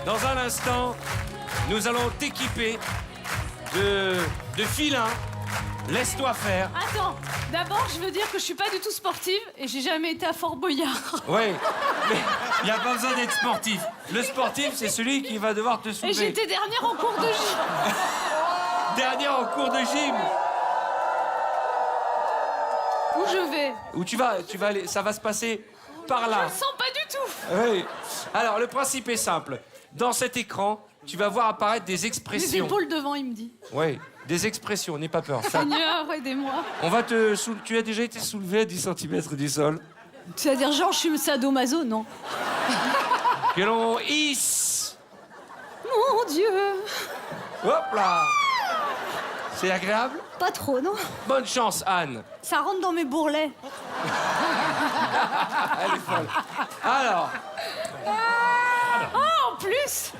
Dans un instant, nous allons t'équiper de filins. Laisse-toi faire. Attends, d'abord, je veux dire que je suis pas du tout sportive et j'ai jamais été à Fort Boyard. Oui, mais il n'y a pas besoin d'être sportif. Le sportif, c'est celui qui va devoir te Et soulever. j'étais dernière en cours de gym. Dernière en cours de gym. Où je vais? Où tu vas aller, ça va se passer par là. Je le sens pas du tout. Oui. Alors, le principe est simple. Dans cet écran, tu vas voir apparaître des Les expressions. épaules devant, il me dit. Oui, des expressions, n'aie pas peur. Ça, Seigneur, aidez-moi. on va te Tu as déjà été soulevé à 10 cm du sol. C'est-à-dire, genre, je suis sadomaso, non? Que l'on hisse. Mon Dieu. Hop là. C'est agréable? Pas trop, non? Bonne chance, Anne. Ça rentre dans mes bourrelets. Elle est folle. Alors, Oh, en plus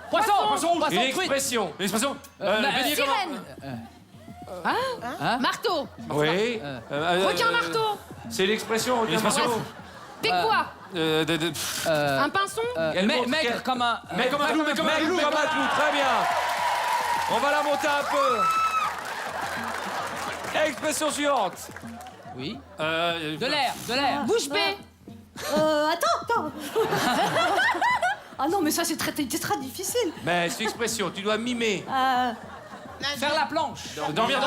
Poisson, une expression. Une expression. Sirène. Marteau. Oui. Requin marteau. C'est l'expression. Une expression. T'es quoi? Un pinson. Maigre comme un. Maigre comme un clou, comme un clou. Très bien. On va la monter un peu. Expression suivante. Oui. De l'air. Bouche bée. Attends. Ah non, mais ça, c'est très difficile. Mais c'est une expression, tu dois mimer. Faire la planche. Dormir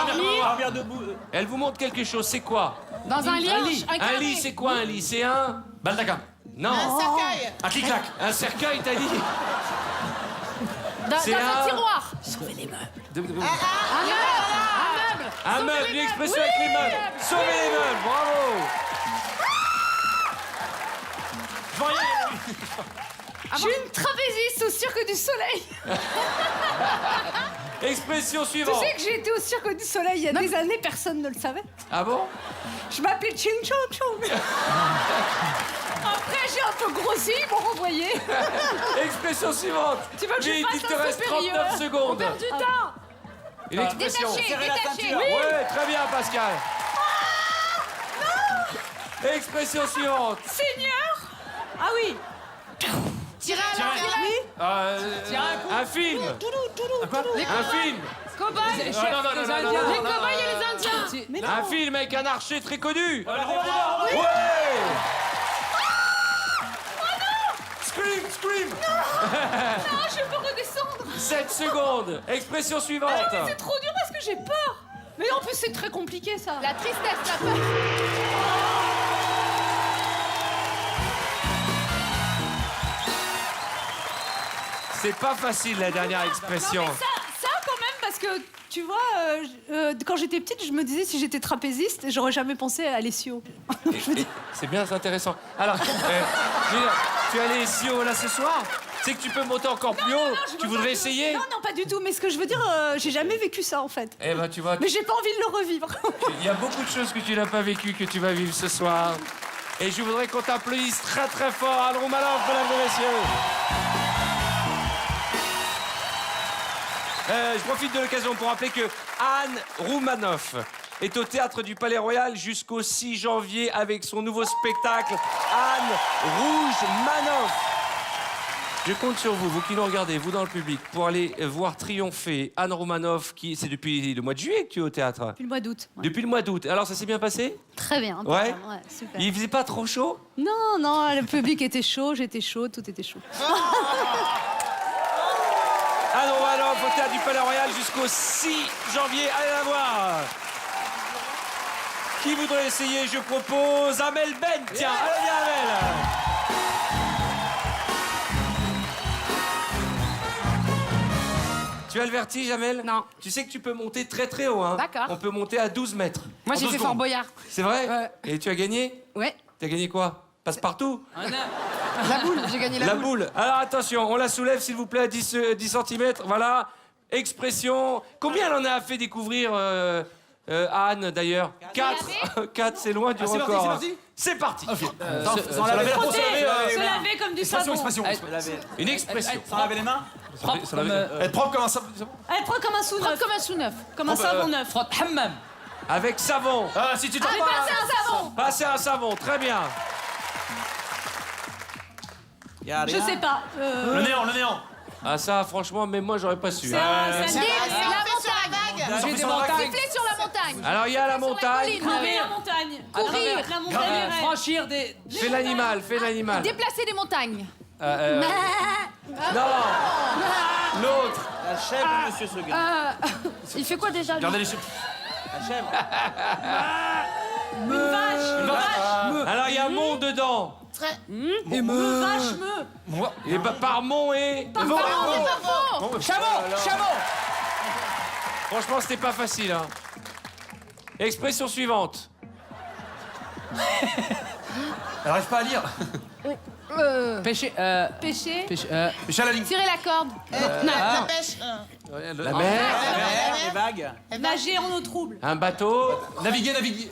debout. Elle vous montre quelque chose, c'est quoi? Dans un lit. Un Un carré. lit, c'est quoi un lit? C'est un... Baldaquin. Non. Un cercueil. Un clic-clac. Un cercueil, t'as dit? Dans C'est un un- tiroir. Un meuble, une expression avec les meubles. Sauver les meubles, bravo. Je suis une trapéziste au Cirque du Soleil. Expression Tu suivante. sais que j'ai été au Cirque du Soleil il y a des années, personne ne le savait. Ah bon? Je m'appelais Ching Chong Chong. Après, j'ai un peu grossi, ils m'ont renvoyé. Expression suivante. Tu veux que je Vite, fasse il te un reste supérieur? 39 secondes. Du temps. Une expression. Détaché. Ouais, très bien, Pascal. Expression suivante. Seigneur. Ah oui. Tirer à l'arc. Un film. Un film. Cow-boy. Les cow-boys et les Indiens. Un film avec un archer très connu. Ouais. Scream. Non, je peux redescendre. 7 secondes. Expression suivante. C'est trop dur parce que j'ai peur. Mais en plus, c'est très compliqué, ça. La tristesse, la peur. C'est pas facile la dernière expression. Non, mais ça quand même, parce que, tu vois, quand j'étais petite, je me disais, si j'étais trapéziste, j'aurais jamais pensé à l'essio. C'est bien, c'est intéressant. Alors, je veux dire, tu es allé ici là ce soir? C'est que tu peux monter encore plus haut. Tu voudrais essayer? Non, pas du tout. Mais ce que je veux dire, j'ai jamais vécu ça, en fait. Eh ben, tu vois, Mais j'ai pas envie de le revivre. il y a beaucoup de choses que tu n'as pas vécues que tu vas vivre ce soir. Et je voudrais qu'on t'applaudisse très très fort. Anne Roumanoff, mesdames et messieurs. Je profite de l'occasion pour rappeler que Anne Roumanoff est au Théâtre du Palais Royal jusqu'au 6 janvier avec son nouveau spectacle Anne Rouge Manoff. Je compte sur vous, vous qui nous regardez, vous dans le public, pour aller voir triompher Anne Roumanoff, qui c'est depuis le mois de juillet que tu es au théâtre. Depuis le mois d'août. Ouais. Depuis le mois d'août. Alors ça s'est bien passé? Très bien. Ouais. Super. Il faisait pas trop chaud? Non, le public était chaud, j'étais chaud, tout était chaud. Anne Roumanoff au Théâtre du Palais Royal jusqu'au 6 janvier. Allez la voir. Qui voudrait essayer? Je propose Amel Ben. Tiens, allez bien Amel. Tu as le vertige, Amel? Non. Tu sais que tu peux monter très très haut, hein? D'accord. On peut monter à 12 mètres. Moi, j'ai fait Fort Boyard. C'est vrai? Ouais. Et tu as gagné? Ouais. T'as gagné quoi? Passe-partout? La boule. J'ai gagné La boule. Alors attention, on la soulève s'il vous plaît à 10 cm. Voilà. Expression. Combien elle en a fait découvrir Anne d'ailleurs? 4. 4, c'est loin du record. C'est parti. Sans laver la peau. Se laver comme du savon. Une expression. Sans laver les mains. Être propre comme un savon. Elle prend comme un sous neuf. Comme un sous-neuf. Comme un savon neuf. Frotte hammam. Avec savon. Si tu t'en Passer un savon. Passer un savon. Très bien. Je sais pas. Le néant, le néant. Ah ça, franchement, même moi, j'aurais pas su. C'est hein. un L'île, la montagne. J'ai des montagnes. Siffler sur la montagne. Alors, il y a la montagne. Courir la montagne. Courir. La montagne. Franchir des... Fais l'animal, fais l'animal. Déplacer des montagnes. Non. L'autre. La chèvre, monsieur Seguin. Il fait quoi déjà lui Regardez les cheveux. La chèvre. Une vache. Alors, il y a mont dedans. Vache, me. Et bah, par mont et... Chameau. Chameau. Franchement, c'était pas facile. Hein. Expression suivante. Elle arrive pas à lire. Pêcher. Pêcher. Pêcher. Pêcher à la ligne. Tirer la corde. La pêche. La mer. Les vagues. Nager en eau trouble. Un bateau. Naviguer, naviguer.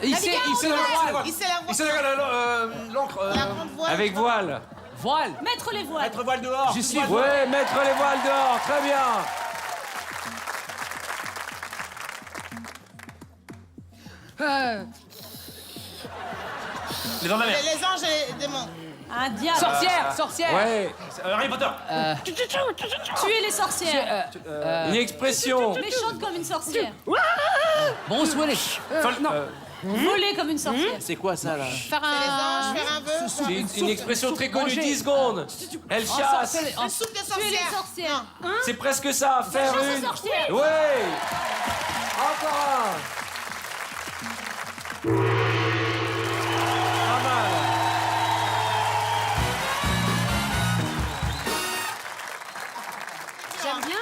Hisser la voile. Il sait la Et c'est l'encre. La grande voile. Avec voile. Voile. Mettre les voiles. Mettre voile dehors. Je suis... Ouais, mettre les voiles dehors. Très bien. Les dents de la mer. Les anges et les démons. Un diable. Sorcière. Ouais. Harry Potter. Tuer les sorcières. Une expression. Méchante comme une sorcière. Bon soirée. Voler comme une sorcière. C'est quoi ça là? Faire Les un. anges, faire un vœu. C'est une expression très connue. 10 secondes. Elle chasse. Le souffle des Tuer les sorcières. sorcières. C'est presque ça. Faire chasse aux une. sorcières. Ouais. Encore un. Pas mal. J'aime bien.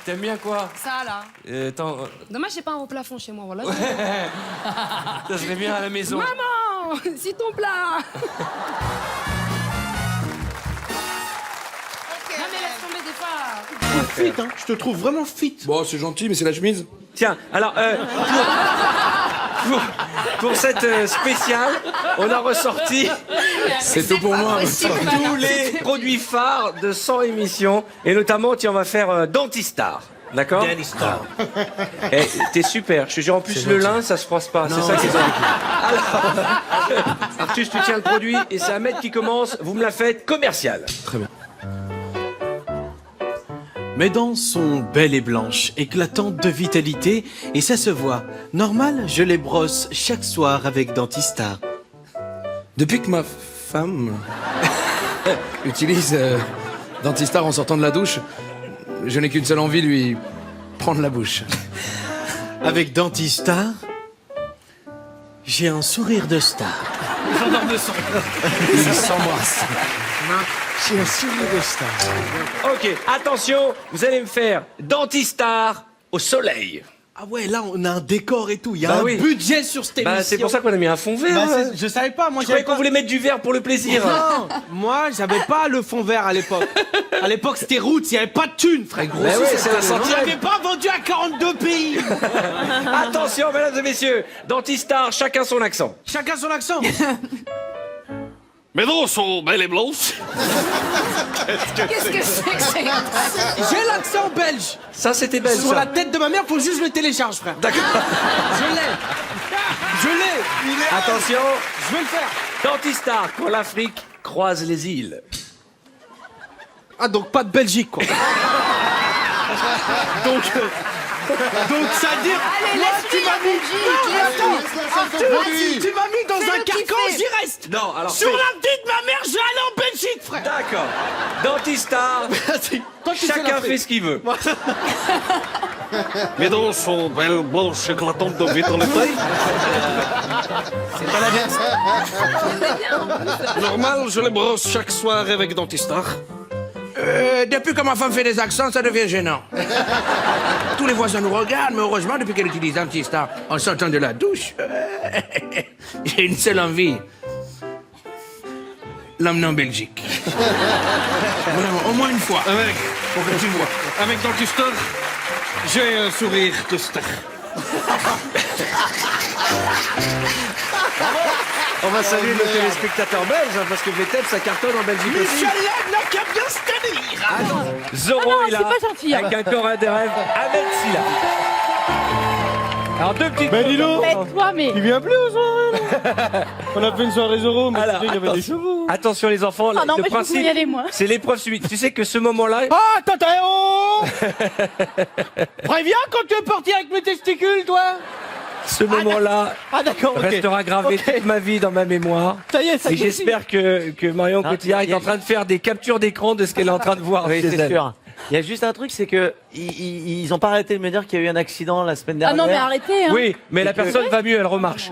T'aimes bien quoi? Ça là. Attends, Dommage, j'ai pas un haut plafond chez moi, voilà. ça serait bien à la maison. Maman, si ton plat. Non mais laisse tomber des fois. Fit, hein. Je te trouve vraiment fit. Bon, c'est gentil, mais c'est la chemise. Tiens, alors, pour cette spéciale, on a ressorti C'est tout pour moi. tous les produits phares de 100 émissions, et notamment, tiens, on va faire Dentistar. D'accord? Eh, t'es super. Je te jure, en plus, le lin, ça se froisse pas. C'est ça qui est bien. Alors, Artus, tu tiens le produit, et c'est Ahmed qui commence. Vous me la faites commercial. Très bien. Mes dents sont belles et blanches, éclatantes de vitalité, et ça se voit. Normal, je les brosse chaque soir avec Dentistar. Depuis que ma femme utilise Dentistar en sortant de la douche, je n'ai qu'une seule envie, lui prendre la bouche. Avec Dentistar, j'ai un sourire de star. Il s'embrasse. J'ai un sourire de star. Ok, attention, vous allez me faire Dentistar au soleil. Ah ouais, là, on a un décor et tout. Il y a Bah un oui. budget sur cette émission. Bah, c'est pour ça qu'on a mis un fond vert. Bah, hein. je savais pas, moi Je croyais j'avais qu'on pas. voulait mettre du vert pour le plaisir. Non, moi j'avais pas le fond vert à l'époque. À l'époque c'était Roots, il y avait pas de thunes, frère. Bah oui, c'est la centième. J'avais pas vendu à 42 pays. Attention, mesdames et messieurs, Dentistar, chacun son accent. Chacun son accent. Mes dents sont belles et blanches. Qu'est-ce que c'est que c'est? J'ai l'accent belge. Ça, c'était belle, Sur la ça. tête de ma mère, faut juste le télécharge, frère. D'accord. Je l'ai. Je l'ai. Attention, Je vais le faire. Dentistar, quand l'Afrique croise les îles. Ah, donc pas de Belgique, quoi. donc ça veut dire. Allez, moi, laisse-lui tu m'as la mis. Belgique, laisse-lui. Tu m'as mis dans Fais-le un carcan, kiffer. j'y reste. Non, alors Sur fais- la vie de ma mère, je vais aller en Belgique, frère. D'accord. Dentistar, Toi, tu fais chacun l'Afrique. fait ce qu'il veut. Mes dents sont belles, blanches, éclatantes de vitalité. C'est pas la version. Normal, je les brosse chaque soir avec Dentistar. Depuis que ma femme fait des accents, ça devient gênant. Tous les voisins nous regardent, mais heureusement, depuis qu'elle utilise Dentistar en sortant de la douche, j'ai une seule envie. L'emmener en Belgique. Vraiment, au moins une fois. Avec, Pour que tu vois. avec Dentistar, j'ai un sourire de star. On va saluer nos téléspectateurs belges, hein, parce que VTEP, ça cartonne en Belgique aussi. n'a qu'à bien se tenir. Zoro est là, c'est pas gentil, avec un corps à des rêves, avec Silla. Alors, deux petites Ben dis donc, Toi, mais. il vient plus aux soirées là. On a fait une soirée Zoro, mais Alors, tu sais qu'il y avait des chevaux. Attention les enfants, Ah non, le mais je peux principe, y aller, moi. c'est l'épreuve subite. Tu sais que ce moment-là, Ah, attends, oh Préviens quand tu es parti avec mes testicules, toi. ce moment-là Ah d'accord, ok. restera gravé Ok. toute ma vie dans ma mémoire. Ça y est, ça Et y est. j'espère que Marion Cotillard est en train de faire des captures d'écran de ce qu'elle est en train de voir. Oui, chez c'est elle. sûr. Il y a juste un truc, c'est que ils ont pas arrêté de me dire qu'il y a eu un accident la semaine Ah dernière. non, mais arrêtez, hein. Oui, mais la personne va mieux, elle remarche.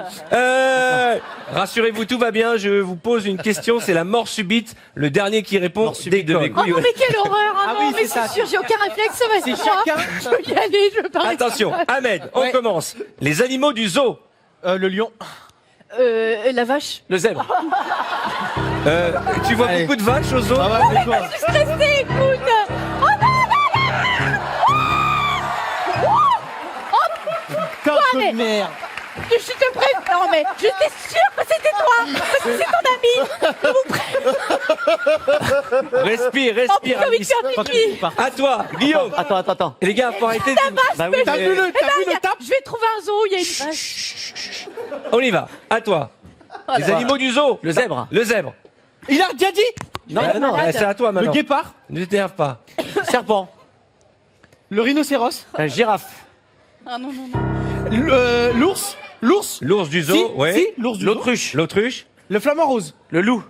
Rassurez-vous, tout va bien. Je vous pose une question, c'est la mort subite. Le dernier qui répond déconne. Oh non, mais quelle horreur! Ah, Ah non, oui, mais c'est ça. c'est sûr, j'ai aucun réflexe, ça va C'est être moi. chacun. Je veux y aller, je veux parler. Attention, Ahmed, on commence. Les animaux du zoo. Le lion. La vache. Le zèbre. Tu vois Allez. beaucoup de vaches au zoo. Ah ouais, c'est quoi? Je suis stressée, écoute! Oh non, Putain de mais- merde. je suis te prête! Non, mais j'étais sûre que c'était toi! Parce que c'est ton ami! Respire, Oh, respire. j'ai envie de Alice. faire pipi! À toi, Guillaume. Attends. Les gars, faut arrêter. de- Bah oui, T'as mais- vu le tape? Je vais trouver un zoo, il y a une vache. On y va. À toi. Les animaux du zoo. Le zèbre. Le zèbre. Il a déjà dit. Non, C'est à toi Le maintenant. guépard. Ne t'énerve pas. serpent. Le rhinocéros. Girafe. Ah non. L'ours. L'ours. L'ours du zoo, Si, ouais. si, l'ours du zoo. L'autruche. L'autruche. Le flamant rose. Le loup.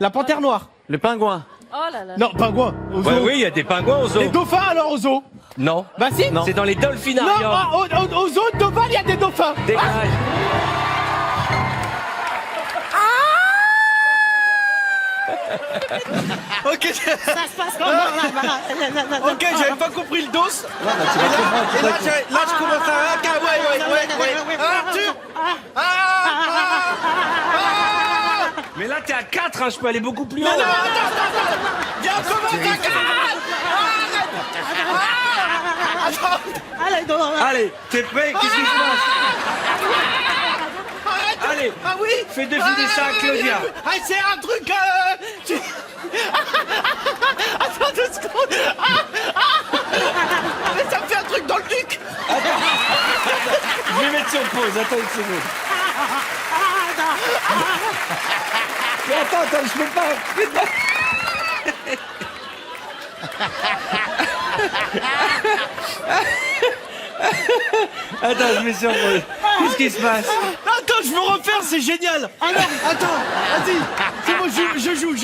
La panthère noire. Le pingouin. Oh là là. Non, pingouin. Au zoo. Ouais, oui, il y a des pingouins au zoo. Les dauphins alors au zoo. Non. Bah si. Non. C'est dans les Non, dolphinariums. au zoo de Deauville, il y a des dauphins. Dégage. Ok, Ça se passe comment là-bas? ok, j'avais pas compris le dos. Et là, je commence à. Ouais. Arthur. Mais là, t'es à 4, hein, je peux aller beaucoup plus haut. Non, attends. Viens, commence à. Allez, non, non, Allez, t'es prêt? Qu'est-ce qui se passe? Allez, Ah oui. fais deviner ça à Claudia. Ah, c'est un truc. Attends 2 secondes. Mais ça me fait un truc dans le duc. Je vais mettre sur pause, attends une seconde. Mais attends, je peux pas. Attends, je mets sur pause. Qu'est-ce qui se passe? Attends, je veux refaire, c'est génial. Alors, attends, vas-y. C'est bon, je joue.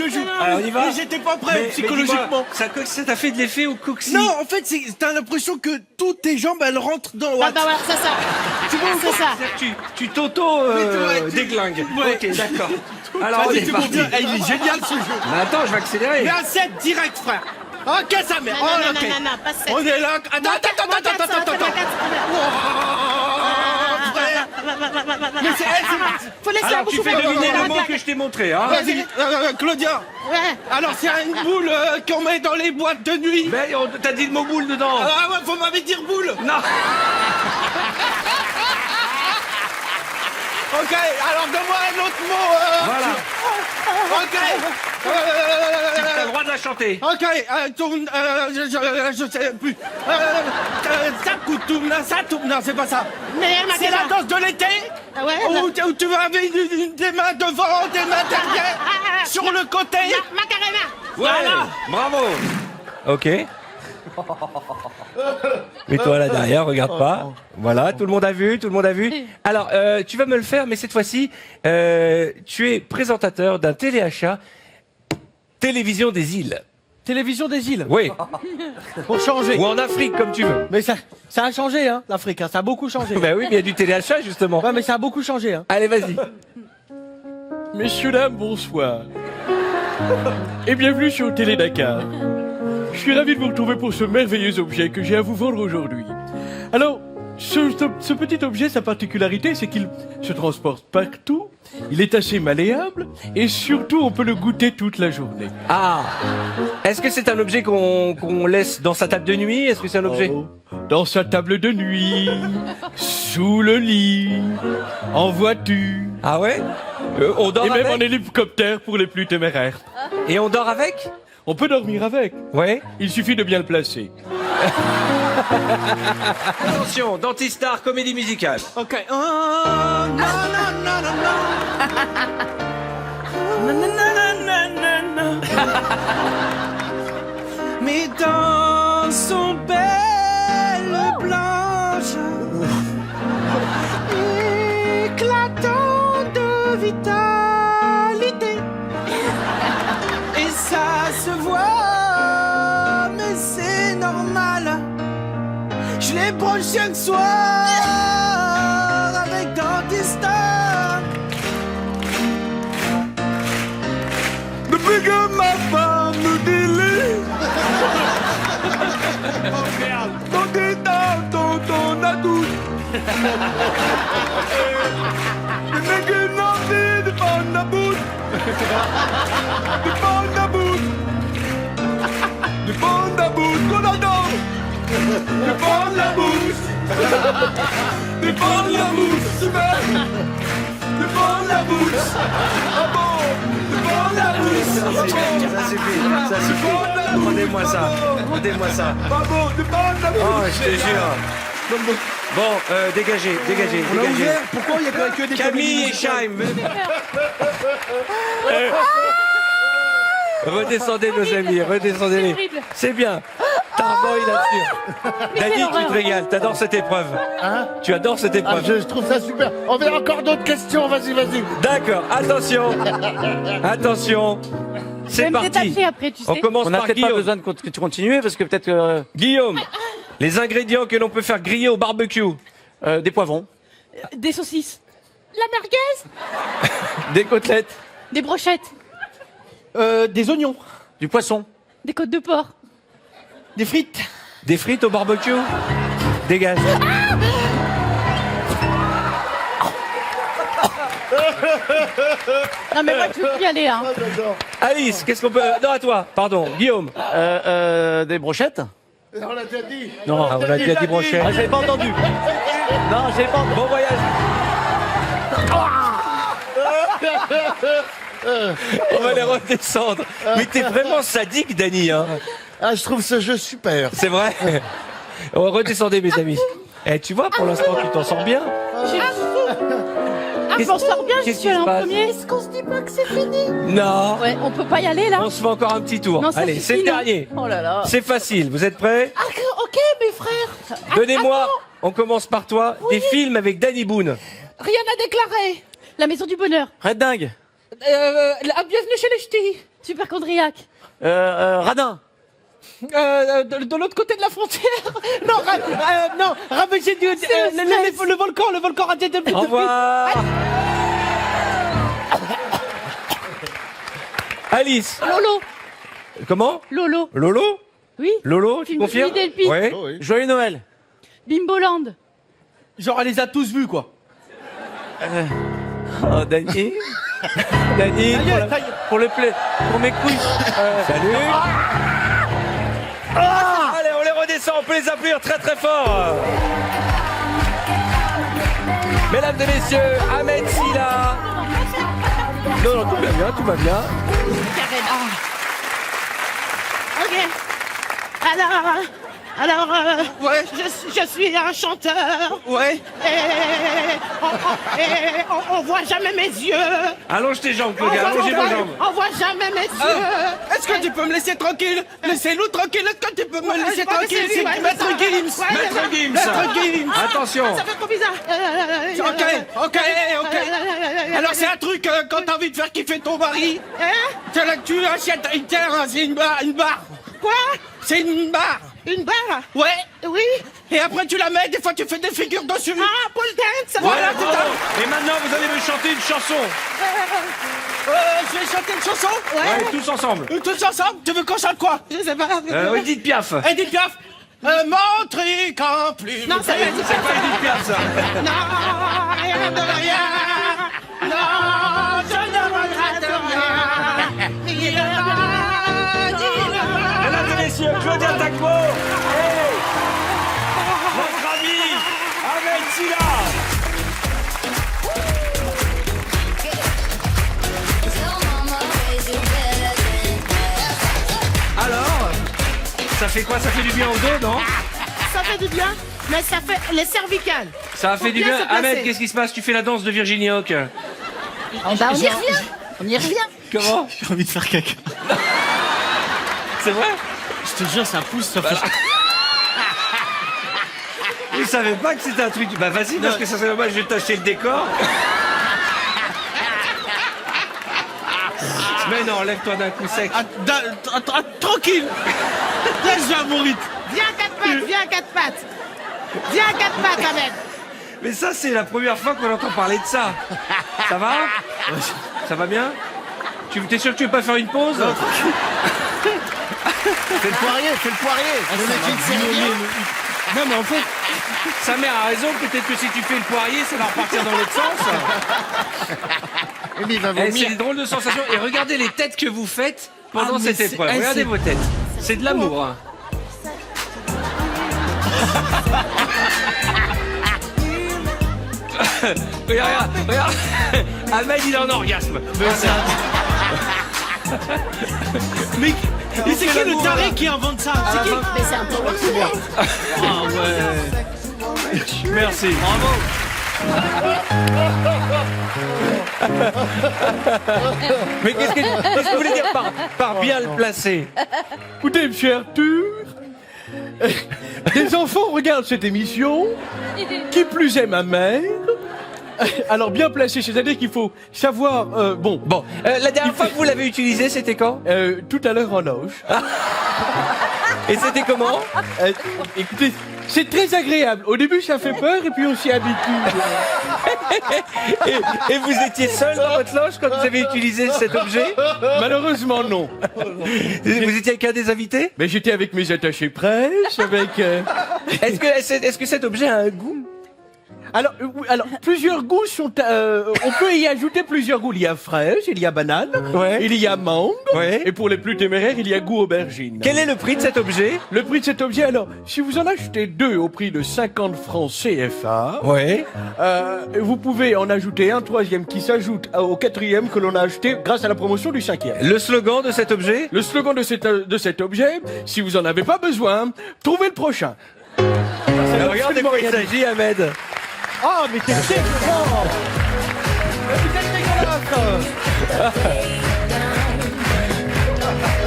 Alors, on y va. Mais j'étais pas prêt psychologiquement. Mais ça t'a fait de l'effet au coccyx? Non, en fait, t'as l'impression que toutes tes jambes, elles rentrent dans le Ah bah voilà, c'est ça. Tu vois, C'est ça. Tu t'auto tu- déglingues. Ouais. Ok, d'accord. Alors, on Vas-y, est c'est pour parti. dire, il est génial ce jeu. Mais attends, je vais accélérer. Mais un 7 direct, frère. Ok, ça met. Non, Oh, non, ok. non, pas 7. On est là. Attends. Frère. Mais Faut laisser la Alors, bouche tu fais ouverte. deviner le Ouais, mot ouais, que je t'ai montré, hein. Vas-y, Claudia. ouais. Alors, c'est une boule qu'on met dans les boîtes de nuit. Mais t'as dit le mot boule dedans. Ah ouais, faut m'avait dire boule. Non. Ok, alors donne-moi un autre mot. Voilà. Ok. T'as le droit de la chanter. Ok, tourne, je sais plus. Ça tourne, non, c'est pas ça. Mais C'est la danse de l'été Ah ouais, où tu vas avec des mains devant, des mains derrière, sur le côté. Macarena. Voilà. Bravo. Ok. Mets-toi là derrière, regarde pas. Voilà, tout le monde a vu. Alors, tu vas me le faire, mais cette fois-ci, tu es présentateur d'un téléachat Télévision des îles. Télévision des îles. Oui. Pour changer. Ou en Afrique, comme tu veux. Mais ça a changé, hein, l'Afrique, hein, ça a beaucoup changé. Ben oui, mais il y a du téléachat, justement. Ouais, mais ça a beaucoup changé, hein. Allez, vas-y. Messieurs, dames, bonsoir. Et bienvenue sur Télé Dakar. Je suis ravi de vous retrouver pour ce merveilleux objet que j'ai à vous vendre aujourd'hui. Alors, ce petit objet, sa particularité, c'est qu'il se transporte partout, il est assez malléable, et surtout, on peut le goûter toute la journée. Ah. Est-ce que c'est un objet qu'on laisse dans sa table de nuit? Est-ce que c'est un objet? Oh, dans sa table de nuit, sous le lit, en voiture, Ah ouais? On dort et même en avec? hélicoptère pour les plus téméraires. Et on dort avec? On peut dormir avec. Ouais. Il suffit de bien le placer. Attention, Dantistar, comédie musicale. Ok. Oh, non, non, non, non, non. Mes dents sont belles, blanches, éclatantes de vitalité. Et ça se voit, mais c'est normal. Je les broche chaque soir avec Dantistar. Depuis que ma femme me délire. Oh merde. Dans des dents dont on a doute. Le mec est envie de prendre la boute. De prendre la boute. De prendre la boute qu'on adore. De prendre la boute. De prendre la boute. Super. De prendre la boute. Ah bon. De prendre la boute. Ça suffit, ça suffit. Rendez-moi ça, rendez-moi ça. Pas bon. De prendre la boute. Oh, je te jure. Bon, dégagez, dégagez, On a dégagez. ouvert. Pourquoi il y a que des Camille et comédies Chaim. Redescendez, nos amis, redescendez-les. horrible. C'est bien. Tarzan, il assure. Dani, tu te régales, t'adores cette épreuve. Hein? Tu adores cette épreuve. Je trouve ça super. On verra encore d'autres questions. Vas-y, vas-y. D'accord, attention. Attention. C'est parti. après, tu sais. On commence On n'a par peut-être pas Guillaume. besoin de continuer parce que peut-être que Guillaume, les ingrédients que l'on peut faire griller au barbecue. des poivrons, Des saucisses. La merguez. Des côtelettes. Des brochettes. Des oignons. du poisson, Des côtes de porc. Des frites. Des frites au barbecue. Dégage. Non, mais moi, tu veux plus y aller, hein. Alice, qu'est-ce qu'on peut... Non, à toi, pardon. Guillaume. des brochettes. On l'a déjà dit. Non, on a déjà dit brochet. Ah, j'avais pas entendu. Non, j'avais pas entendu. Bon voyage. On va les redescendre. Mais t'es vraiment sadique, Dani, hein. Ah, je trouve ce jeu super. C'est vrai. On va redescendre, mes amis. Eh, tu vois, pour l'instant, tu t'en sors bien. Ah, je m'en sors bien, je qu'est-ce suis qui allée se en passe premier. Est-ce qu'on se dit pas que c'est fini? Non. Ouais, on peut pas y aller, là? On se fait encore un petit tour. Non, ça Allez, suffit, c'est le non. dernier. Oh là là. C'est facile. Vous êtes prêts? Ah, ok, mes frères. Donnez-moi, Attends, on commence par toi, des films avec Danny Boone. rien à déclarer. La maison du bonheur. Red dingue, Bienvenue chez les ch'tis. Superchondriac. radin, De l'autre côté de la frontière. Non, rabaisser le volcan raté de Au revoir. Alice. Lolo. Comment? Lolo. Lolo? Oui. Lolo, tu Film confirmes? de Delphi. Ouais. joyeux Noël. Bimboland. Genre, elle les a tous vus, quoi. Oh, Dani. Dani, pour le play, pour mes couilles. Salut. Allez, on les redescend, on peut les applaudir très très fort. Mesdames et messieurs, Ahmed Silla. Non, tout va bien, tout va bien. Ok. Alors, Ouais. je suis un chanteur. Ouais. On voit jamais mes yeux. Allonge tes jambes, Claudia, allongez vos jambes. On voit jamais mes yeux. Est-ce que tu peux me laisser tranquille? Laissez-nous tranquille. Est-ce que tu peux me laisser je vais tranquille? laisser, C'est ouais, Maître c'est ça. Gims. Ouais, Maître Gims. Maître Gims. Attention. Ça fait trop bizarre. Ok. Alors c'est un truc quand t'as envie de faire kiffer ton mari, tu achètes une terre, c'est une barre. Quoi? C'est une barre. Une barre? Ouais. Oui. Et après tu la mets, des fois tu fais des figures dessus. Ah, pole dance. Voilà, c'est ça. Et maintenant, vous allez me chanter une chanson. Je vais chanter une chanson. Ouais, tous ensemble. Tous ensemble. Tu veux qu'on chante quoi? Je sais pas. Edith Piaf. Edith Piaf. Mon truc en plus. Non, ça va. C'est pas Edith Piaf, ça. Non, rien de rien. Non, je ne regrette rien. Mesdames et messieurs, Claudia Tagbo. Hey, notre ami Ahmed Silla. Alors, ça fait quoi? Ça fait du bien au dos, non? Ça fait du bien, mais ça fait les cervicales. Ça a fait Faut du bien bien. se placer. Ahmed, qu'est-ce qui se passe? Tu fais la danse de Virginie Hawk. Bah, on y revient. On y revient. Comment? J'ai envie de faire caca. C'est vrai? Je te jure, ça pousse, ça fait... Vous savez pas que c'était un truc... Bah vas-y, parce que ça serait dommage, je vais tâcher le décor. Mais non, lève-toi d'un coup sec. Tranquille. Laisse-le à mon rythme. Viens à quatre pattes, viens à quatre pattes. Viens à quatre pattes, Ahmed. Mais ça, c'est la première fois qu'on entend parler de ça. Ça va? Ça va bien? T'es sûr que tu veux pas faire une pause? Fais le poirier, fais le poirier. Le mec, il te sert bien. Non, mais en fait, sa mère a raison. Peut-être que si tu fais le poirier, ça va repartir dans l'autre sens. Mais il va Eh, c'est vomir. des drôles de sensations. Et regardez les têtes que vous faites pendant cette épreuve. c'est- Regardez vos têtes. C'est de l'amour. Hein. regarde. Ahmed, il est en orgasme. Mais c'est qui le taré qui invente ça? C'est qui? Mais c'est un peu bien. Ah ouais. Merci. Bravo. Mais qu'est-ce que vous voulez dire par bien le placer? Écoutez, monsieur Arthur, des enfants regardent cette émission, qui plus est ma mère. Alors bien placé, c'est-à-dire qu'il faut savoir... Bon, la dernière fois que vous l'avez utilisé, c'était quand? tout à l'heure en loge. Et c'était comment? Écoutez, c'est très agréable. Au début, ça fait peur et puis on s'y habitue. et vous étiez seul dans votre loge quand vous avez utilisé cet objet? Malheureusement, non. Vous étiez avec un des invités? Mais j'étais avec mes attachés presse, avec... Est-ce que cet objet a un goût? Alors, plusieurs goûts sont... on peut y ajouter plusieurs goûts. Il y a fraise, il y a banane, il y a mangue, et pour les plus téméraires, il y a goût aubergine. Quel est le prix de cet objet? Le prix de cet objet, alors, si vous en achetez 2 au prix de 50 francs CFA, vous pouvez en ajouter un troisième qui s'ajoute au quatrième que l'on a acheté grâce à la promotion du 5e. Le slogan de cet objet? Le slogan de cet objet, si vous en avez pas besoin, trouvez le prochain. Regardez de quoi il s'agit, Ahmed. Ah, mais t'es dégueulasse! Vous êtes dégueulasse!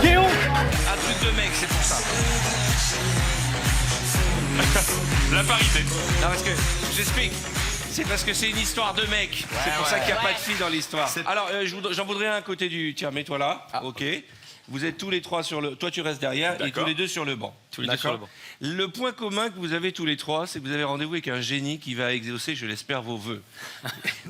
Théo! Un truc de mec, c'est pour ça. La parité. Non, parce que, j'explique. C'est parce que c'est une histoire de mec. C'est pour ça qu'il n'y a pas de fille dans l'histoire. Alors, j'en voudrais un côté du... Tiens, mets-toi là. Ok. Vous êtes tous les trois sur le... Toi, tu restes derrière et tous les deux sur le banc. Tous les deux sur le banc. Le point commun que vous avez tous les trois, c'est que vous avez rendez-vous avec un génie qui va exaucer, je l'espère, vos vœux.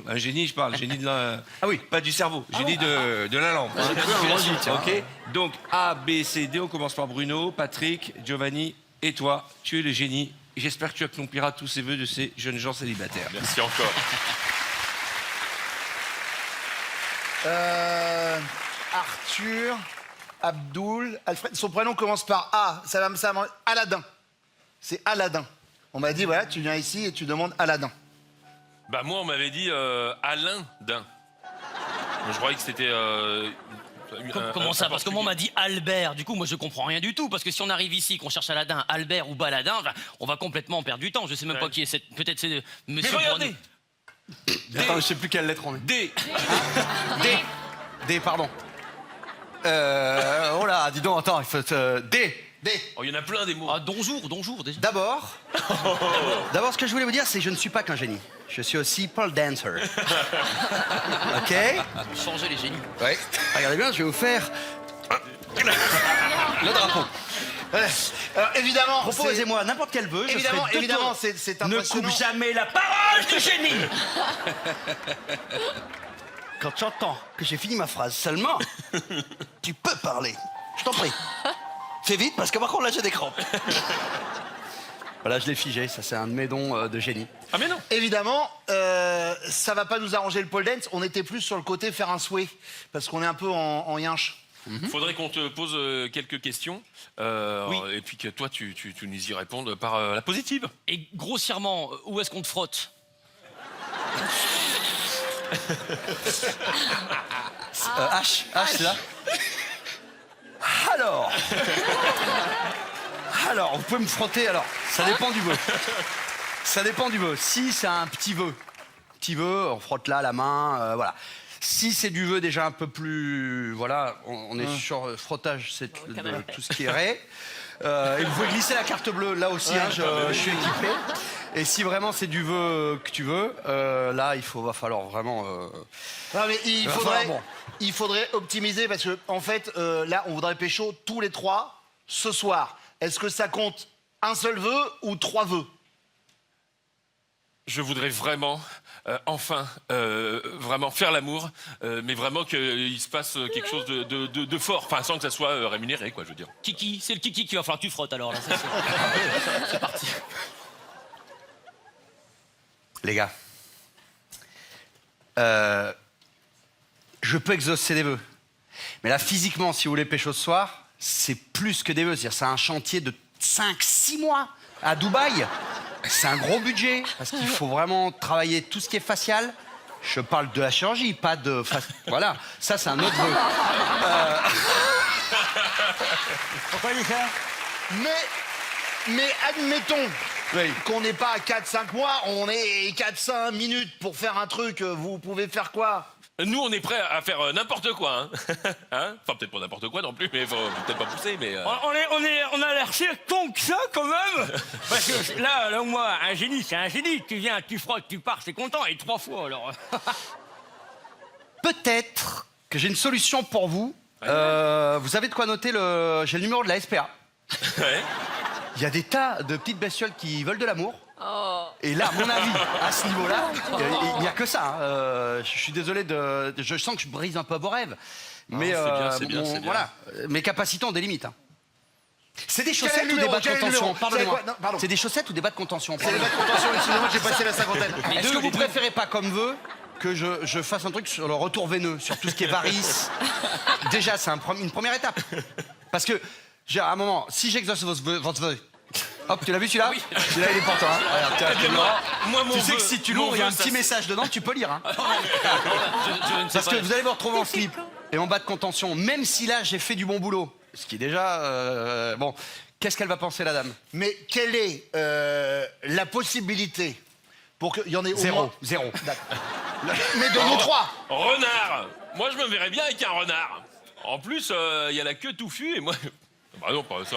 Un génie, je parle, génie de la... Ah oui, pas du cerveau, génie de la lampe. Ok. Donc, A, B, C, D, on commence par Bruno, Patrick, Giovanni et toi. Tu es le génie. J'espère que tu accompliras tous ces vœux de ces jeunes gens célibataires. Merci encore. Arthur, Abdoul, Alfred. Son prénom commence par A. Ça va Aladdin. C'est Aladdin. On m'a dit, voilà, tu viens ici et tu demandes Aladdin. Bah moi, on m'avait dit Alain Dain. Je croyais que c'était... Comment ça? Parce que moi on m'a dit Albert. Du coup, moi je comprends rien du tout. Parce que si on arrive ici, qu'on cherche Aladdin, Albert ou Baladin, enfin, on va complètement perdre du temps. Je sais même pas qui est cette. Peut-être c'est Monsieur. Mais regardez. Attends, je sais plus quelle lettre on met. D. D, pardon. Oh là, dis donc, attends, il faut... D. Oh, il y en a plein des mots. Ah, donjour déjà. D'abord, ce que je voulais vous dire, c'est que je ne suis pas qu'un génie. Je suis aussi pole dancer. Ok? Changer les génies. Ouais. Regardez bien, je vais vous faire le drapeau. Alors, évidemment, proposez-moi n'importe quel vœu. Évidemment, c'est impressionnant. Ne coupe jamais la parole du génie. Quand tu entends que j'ai fini ma phrase seulement, tu peux parler. Je t'en prie. Fais vite parce que par contre là j'ai des crampes. Voilà, je l'ai figé, ça c'est un de mes dons de génie. Ah mais non. Évidemment, ça va pas nous arranger le pole dance. On était plus sur le côté faire un souhait parce qu'on est un peu en yinche. Faudrait qu'on te pose quelques questions. Oui. Et puis que toi, tu nous y répondes par la positive. Et grossièrement, où est-ce qu'on te frotte? H, c'est là. Alors. Alors, vous pouvez me frotter, alors, ça dépend du vœu. Ça dépend du vœu. Si c'est un petit vœu, on frotte là la main, voilà. Si c'est du vœu déjà un peu plus... Voilà, on est sur frottage, c'est de tout ce qui est ré. Et vous pouvez glisser la carte bleue, là aussi, hein, je suis équipé. Et si vraiment c'est du vœu que tu veux, là, va falloir vraiment... Non, mais il faudrait optimiser parce que, en fait, là, on voudrait pécho tous les 3 ce soir. Est-ce que ça compte un seul vœu ou 3 vœux? Je voudrais vraiment, enfin, vraiment faire l'amour, mais vraiment qu'il se passe quelque chose de fort, enfin, sans que ça soit rémunéré, quoi, je veux dire. Kiki, c'est le Kiki qui va falloir que tu frottes alors, là. C'est parti. Les gars, je peux exaucer des vœux. Mais là, physiquement, si vous voulez pécho ce soir, c'est plus que des vœux. C'est-à-dire, c'est un chantier de 5-6 mois à Dubaï. C'est un gros budget, parce qu'il faut vraiment travailler tout ce qui est facial. Je parle de la chirurgie, pas de... Voilà, ça, c'est un autre vœu. Pourquoi il dit ça? Mais admettons qu'on n'est pas à 4-5 mois, on est 4-5 minutes pour faire un truc. Vous pouvez faire quoi? Nous, on est prêts à faire n'importe quoi, hein. Hein? Enfin, peut-être pas n'importe quoi non plus, mais faut peut-être pas pousser, mais... On a l'air si con que ça, quand même. Parce que là, moi, un génie, c'est un génie. Tu viens, tu frottes, tu pars, c'est content. Et 3 fois, alors. Peut-être que j'ai une solution pour vous. Vous avez de quoi noter j'ai le numéro de la SPA. Ouais. Il y a des tas de petites bestioles qui veulent de l'amour. Et là, à mon avis, à ce niveau-là, il n'y a que ça. Hein. Je suis désolé je sens que je brise un peu vos rêves. Mais c'est bien. voilà, mes capacités ont des limites. Hein. C'est des chaussettes ou des bas de contention? Pardonnez-moi. C'est des chaussettes ou des bas de contention? C'est des bas de contention, excusez-moi, j'ai passé la cinquantaine. Est-ce que vous préférez pas, comme vœu, que je fasse un truc sur le retour veineux, sur tout ce qui est varices? Déjà, c'est une première étape. Parce que, à un moment, si j'exauce votre vœu, hop, tu l'as vu celui-là? Oui. Celui-là, il est pour toi. Hein. Regarde, moi, mon tu sais vœu- que si tu mon l'ouvres, il y a un vœu, petit ça, message dedans, tu peux lire. Hein. Je ne sais Parce pas. que vous allez vous retrouver en slip et en bas de contention, même si là, j'ai fait du bon boulot. Ce qui est déjà... bon, qu'est-ce qu'elle va penser, la dame? Mais quelle est la possibilité pour qu'il y en ait au moins... Zéro. Mais de nous 3. Renard. Moi, je me verrais bien avec un renard. En plus, il y a la queue touffue et moi... Bah non, pas ça.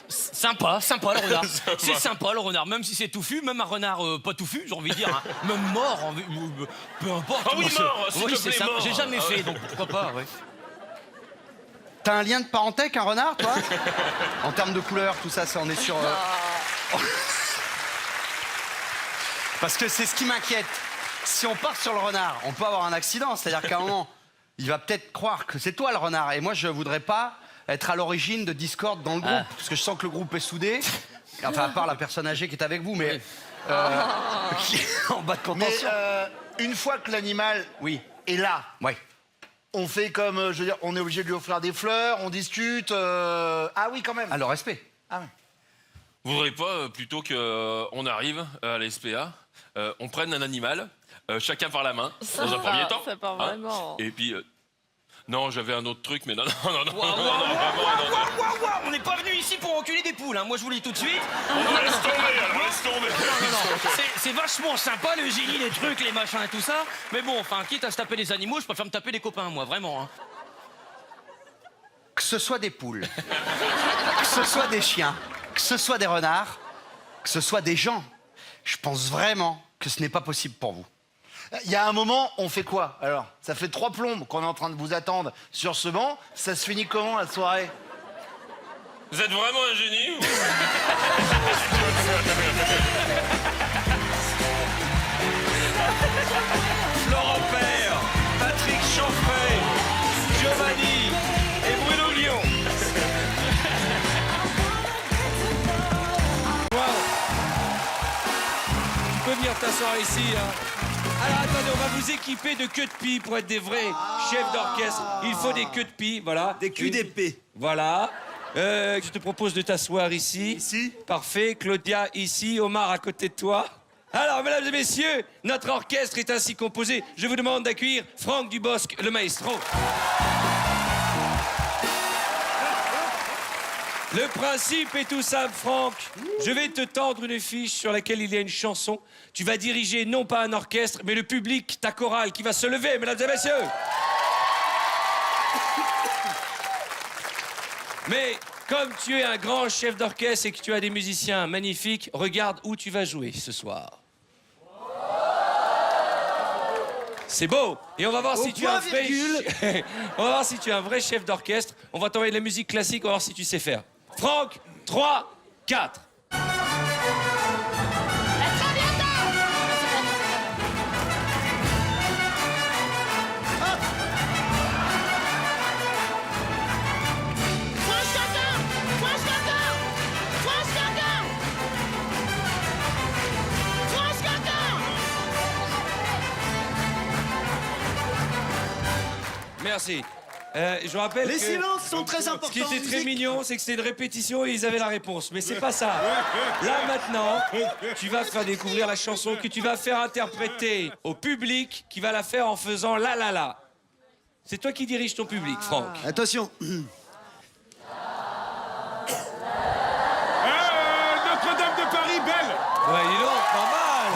Sympa le renard. Sympa. C'est sympa le renard, même si c'est touffu, même un renard pas touffu, j'ai envie de dire, hein. Même mort, peu importe. Ah oui, moi, mort, s'il oui, te c'est plaît, sympa. mort. J'ai jamais Ah fait, ouais. donc pourquoi pas, ouais. T'as un lien de parenté avec un renard, toi? En termes de couleur, tout ça, on est sur... Parce que c'est ce qui m'inquiète. Si on part sur le renard, on peut avoir un accident. C'est-à-dire qu'à un moment, il va peut-être croire que c'est toi le renard. Et moi, je voudrais pas être à l'origine de discorde dans le groupe. Parce que je sens que le groupe est soudé. Enfin, à part la personne âgée qui est avec vous, mais... qui est en bas de contention. Mais une fois que l'animal est là, on fait comme, je veux dire, on est obligé de lui offrir des fleurs, on discute... Ah oui, quand même. Alors, respect. Ah oui. Vous voudriez pas, plutôt qu'on arrive à la SPA, on prenne un animal, chacun par la main, dans un premier temps. C'est pas vraiment. Et puis... non, j'avais un autre truc, mais non. On n'est pas venu ici pour enculer des poules, hein. Moi je vous le dis tout de suite. Laisse tomber. C'est vachement sympa le génie, les trucs, les machins et tout ça. Mais bon, enfin, quitte à se taper des animaux, je préfère me taper des copains, moi, vraiment. Hein. Que ce soit des poules, que ce soit des chiens, que ce soit des renards, que ce soit des gens, je pense vraiment que ce n'est pas possible pour vous. Il y a un moment, on fait quoi alors? Ça fait 3 plombes qu'on est en train de vous attendre sur ce banc. Ça se finit comment la soirée? Vous êtes vraiment un génie, vous? Florent Père, Patrick Chanfray, Giovanni et Bruno Lyon. Tu peux venir t'asseoir ici, hein. Alors attendez, on va vous équiper de queues de pie pour être des vrais chefs d'orchestre. Il faut des queues de pie, voilà. Des culs d'épée. Voilà. Je te propose de t'asseoir ici. Ici. Parfait. Claudia ici, Omar à côté de toi. Alors, mesdames et messieurs, notre orchestre est ainsi composé. Je vous demande d'accueillir Franck Dubosc, le maestro. Le principe est tout simple, Franck. Je vais te tendre une fiche sur laquelle il y a une chanson. Tu vas diriger non pas un orchestre, mais le public, ta chorale, qui va se lever, mesdames et messieurs. Mais comme tu es un grand chef d'orchestre et que tu as des musiciens magnifiques, regarde où tu vas jouer ce soir. C'est beau. Et on va voir si tu es un vrai... on va voir si tu es un vrai chef d'orchestre. On va t'envoyer de la musique classique, on va voir si tu sais faire. Franck, 3, 4. Merci. Je vous rappelle Les que silences sont très importants. ce qui était en très musique. mignon, c'est que c'était une répétition et ils avaient la réponse. Mais c'est pas ça. Là, maintenant, tu vas faire découvrir la chanson que tu vas faire interpréter au public qui va la faire en faisant la la la. C'est toi qui diriges ton public, Franck. Attention. Notre-Dame de Paris, belle. Ouais, dis donc, pas mal.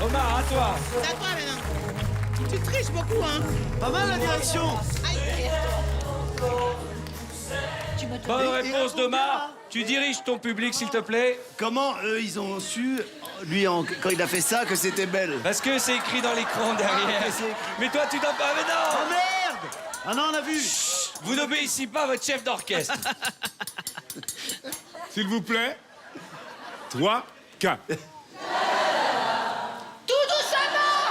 Omar, à toi. C'est à toi maintenant. Tu triches beaucoup, hein. Pas mal la direction. Bonne réponse d'Omar. Tu diriges ton public, s'il te plaît. Comment eux, ils ont su, lui, quand il a fait ça, que c'était belle? Parce que c'est écrit dans l'écran derrière. Mais toi, tu dois pas... Mais non. Oh merde. Ah non, on a vu. Vous n'obéissez pas à votre chef d'orchestre. S'il vous plaît. 3, 4. Tout doucement.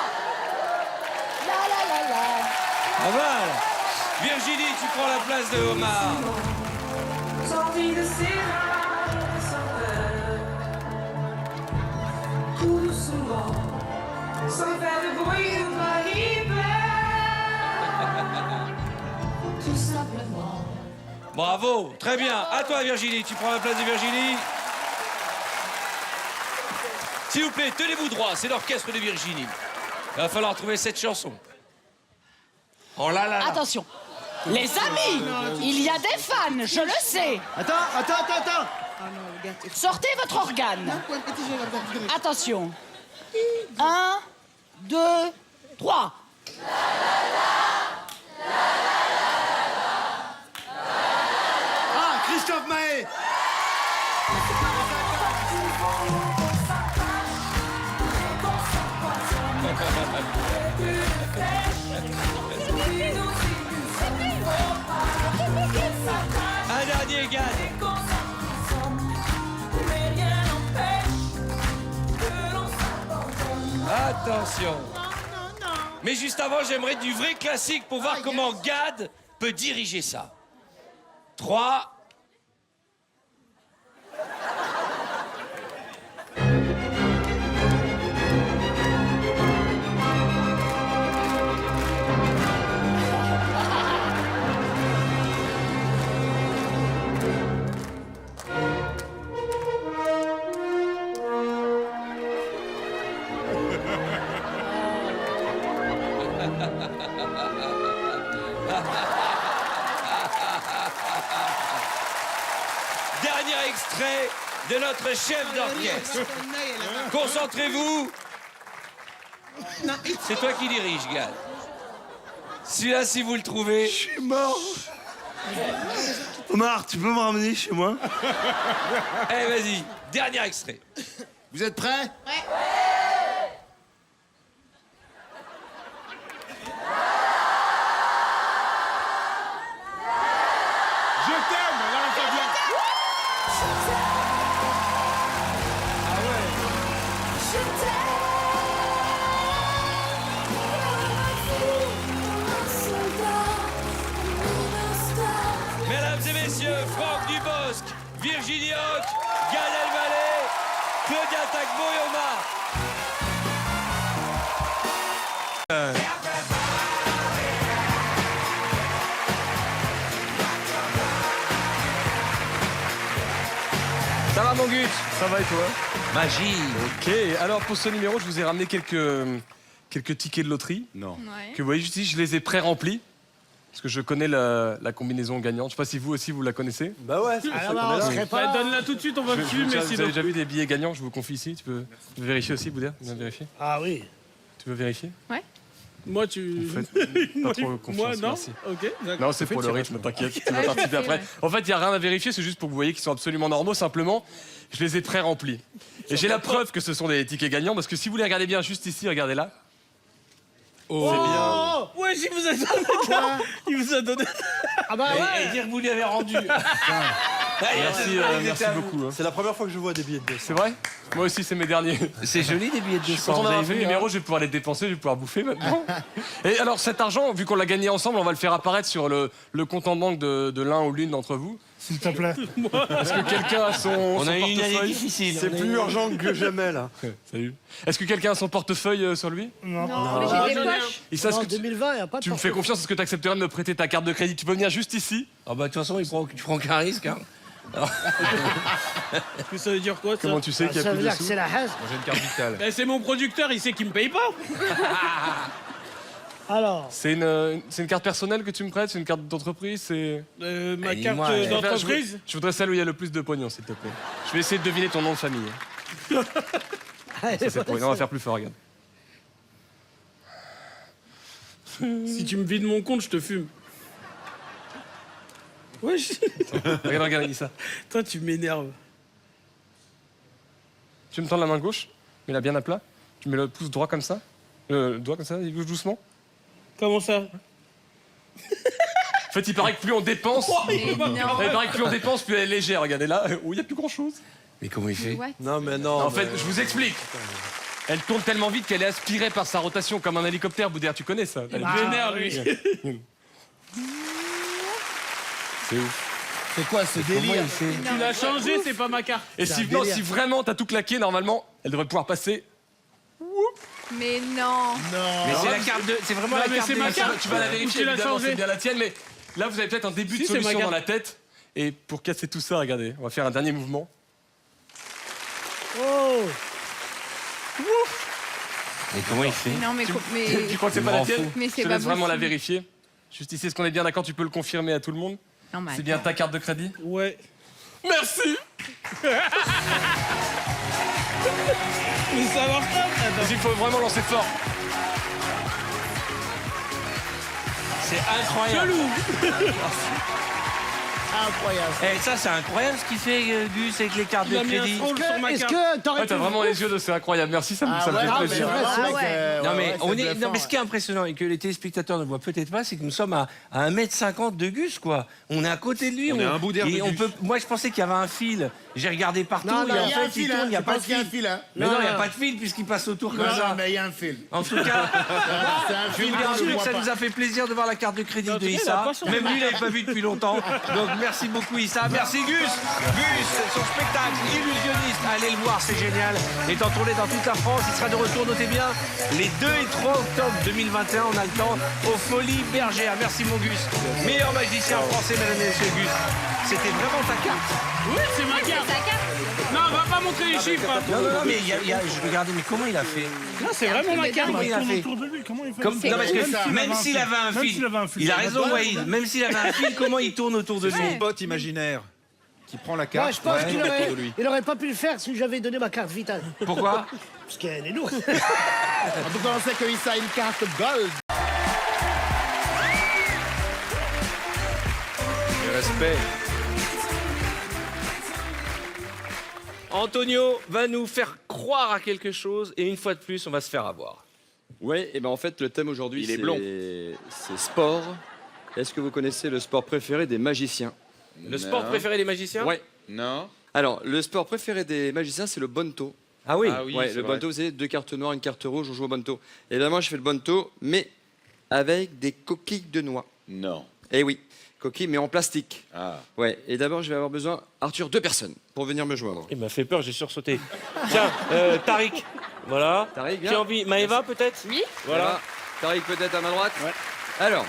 La la la la. Pas mal. Virginie, tu prends la place de Omar. Sorti de ses rails sans peur, tout doucement, sans faire de bruit ou pas tout simplement. Bravo, très bien. À toi, Virginie. Tu prends la place de Virginie. S'il vous plaît, tenez-vous droit. C'est l'orchestre de Virginie. Il va falloir trouver cette chanson. Oh là là là. Attention. Les amis, il y a des fans, je le sais. Attends. Sortez votre organe. Attention. 1, 2, 3. Ah, Christophe Maé. Un dernier gagne. Attention. Mais juste avant, j'aimerais du vrai classique pour voir comment Gad peut diriger ça. 3. Dernier extrait de notre chef d'orchestre. Concentrez-vous. C'est toi qui dirige, Gad. Celui-là, si vous le trouvez... Je suis mort. Omar, tu peux me ramener chez moi? Eh, vas-y, dernier extrait. Vous êtes prêts? Ouais. Je t'aime, là, on fait bien. Mesdames et messieurs, Franck Dubosc, Virginie Hoc, Gad Elmaleh, Claudia Tagbo et Omar. Ça va mon Gut? Ça va et toi? Magie. Ok, alors pour ce numéro, je vous ai ramené quelques tickets de loterie. Non. Ouais. Que vous voyez ici, je les ai pré-remplis. Parce que je connais la combinaison gagnante. Je sais pas si vous aussi vous la connaissez. Bah ouais, c'est Alors, on serait pas là. Donne-la tout de suite, on va le Vous fumer. avez déjà vu des billets gagnants, je vous confie ici. Tu peux vérifier aussi, Boudère? Tu veux vérifier? Ah oui. Tu veux vérifier? Ouais. Moi, tu. Vous faites pas trop confiance, Moi, non. merci. Ok, d'accord. Non, c'est pour le rythme, t'inquiète. Tu vas participer après. En fait, il n'y a rien à vérifier, c'est juste pour que vous voyez qu'ils sont absolument normaux. Simplement, je les ai pré-remplis. Et j'ai la preuve que ce sont des tickets gagnants, parce que si vous les regardez bien juste ici, regardez là. Oh, c'est bien. Ouais, il vous a donné. Il vous a donné. Ah bah ouais. Et dire que vous lui avez rendu. Merci beaucoup. C'est la première fois que je vois des billets de 200. C'est vrai? Moi aussi, c'est mes derniers. C'est joli des billets de 200. Quand on Vous aura avez fait le vu, numéro, je vais pouvoir les dépenser, je vais pouvoir bouffer maintenant. Et alors, cet argent, vu qu'on l'a gagné ensemble, on va le faire apparaître sur le compte en banque de l'un ou l'une d'entre vous. S'il te plaît. Est-ce que quelqu'un a son On a eu une année portefeuille? difficile. C'est plus urgent que jamais, là. Salut. Est-ce que quelqu'un a son portefeuille sur lui? Non, mais j'ai des poches. Et ça, En 2020, il n'y a pas de tu me fais confiance, est-ce que tu accepterais de me prêter ta carte de crédit? Tu peux venir juste ici? Ah bah de toute façon, tu prends aucun risque. Hein. Ça veut dire quoi, ça? Comment tu sais qu'il y a Ça plus veut de dire que sous? c'est la haine. Moi j'ai une carte vitale. Ben, c'est mon producteur, il sait qu'il me paye pas. Alors, C'est une carte personnelle que tu me prêtes? C'est une carte d'entreprise? C'est... ma Et carte moi, d'entreprise. Je voudrais celle où il y a le plus de pognon, s'il te plaît. Je vais essayer de deviner ton nom de famille. Ça, c'est pour... Non, on va faire plus fort, regarde. Si tu me vides mon compte, je te fume. Wesh. Regarde, dis ça. Toi, tu m'énerves. Tu me tends la main gauche, mets-la bien à plat. Tu mets le pouce droit comme ça. Le doigt comme ça, il bouge doucement. Comment ça? En fait, il paraît que plus on dépense, il paraît que plus on dépense, plus elle est légère. Regardez là, où il n'y a plus grand-chose. Mais comment il fait? Non, mais non. En fait, je vous explique. Elle tourne tellement vite qu'elle est aspirée par sa rotation comme un hélicoptère. Boudère, tu connais ça? Elle est Vénère, lui. C'est ouf. C'est quoi ce délire? Tu l'as changé, c'est pas ma carte. Et si vraiment t'as tout claqué, normalement, elle devrait pouvoir passer. Mais non. Mais c'est la carte de. C'est vraiment Non, la mais carte c'est de. ma carte. Tu vas la vérifier, Tu l'as évidemment, changé. c'est bien la tienne, mais là, vous avez peut-être un début Si, de c'est ma solution carte. dans la tête. Et pour casser tout ça, regardez, on va faire un dernier mouvement. Oh. Mais comment il fait? Non, mais. Tu crois que c'est pas la tienne? Mais Je c'est te pas laisse vraiment la possible. vérifier. Juste ici, est-ce qu'on est bien d'accord? Tu peux le confirmer à tout le monde? Non, mais C'est bien ta carte de crédit? Ouais. Merci! Mais ça marche pas. Il faut vraiment lancer fort. C'est incroyable. Incroyable. Eh, ça, c'est incroyable ce qu'il fait, Gus, avec les cartes de crédit. Est-ce que t'aurais T'as vraiment les yeux de c'est incroyable. Merci, ça me fait plaisir. Non, mais non, mais ce qui est impressionnant et que les téléspectateurs ne voient peut-être pas, c'est que nous sommes à 1,50 m de Gus, quoi. On est à côté de lui. On est à un bout d'air et de on Gus. peut. Moi, je pensais qu'il y avait un fil. J'ai regardé partout. Non, et en il y a un fait, il fil, tourne, il n'y a je pas de pense qu'il y a un fil. fil, hein. Mais non, il n'y a pas de fil puisqu'il passe autour comme Non, ça. mais il y a un fil. En tout cas, C'est un je fil, vous je rassure le que vois ça pas. nous a fait plaisir de voir la carte de crédit En de tout cas, il a Issa. pas changé. Même lui, il l'avait pas vu depuis longtemps. Donc merci beaucoup Issa. Merci Gus. Gus, son spectacle illusionniste. Allez le voir, c'est génial. Est en tournée dans toute la France. Il sera de retour, notez bien, les 2 et 3 octobre 2021. On a le temps aux Folies Bergères. Merci mon Gus. Meilleur magicien français, mesdames et messieurs, Gus. C'était vraiment ta carte? Oui, c'est ma carte. Non, on va pas montrer les chiffres. hein. Non, mais je regardais, mais comment il a fait? Non, c'est vraiment ma carte. Comment il a fait? Comment il fait? Non, parce que même s'il avait un fil, il a raison, Wahid. Même s'il avait un fil, comment il tourne autour de Son lui? bot imaginaire qui prend la Moi, carte. je pense et qu'il met aurait, autour de lui. il aurait pas pu le faire si j'avais donné ma carte vitale. Pourquoi? Parce qu'elle est lourde. En tout cas, on sait que Issa a une carte gold. Le respect. Antonio va nous faire croire à quelque chose et une fois de plus, on va se faire avoir. Ouais, et ben en fait, le thème aujourd'hui, Il est blond. c'est sport. Est-ce que vous connaissez le sport préféré des magiciens? Le sport préféré des magiciens? Ouais. Non. Alors, le sport préféré des magiciens, c'est le bonto. Ah oui? Ouais, le bonto, c'est 2 cartes noires, 1 carte rouge, on joue au bonto. Et là, moi, je fais le bonto, mais avec des coquilles de noix. Non. Eh oui, coquilles, mais en plastique. Ah. Ouais, et d'abord, je vais avoir besoin, Arthur, 2 personnes pour venir me joindre. Il m'a fait peur, j'ai sursauté. Tiens, Tariq. Voilà. Tariq, Qui viens. a envie? Maëva, peut-être? Oui. Voilà. Tariq, peut-être à ma droite. Ouais. Alors,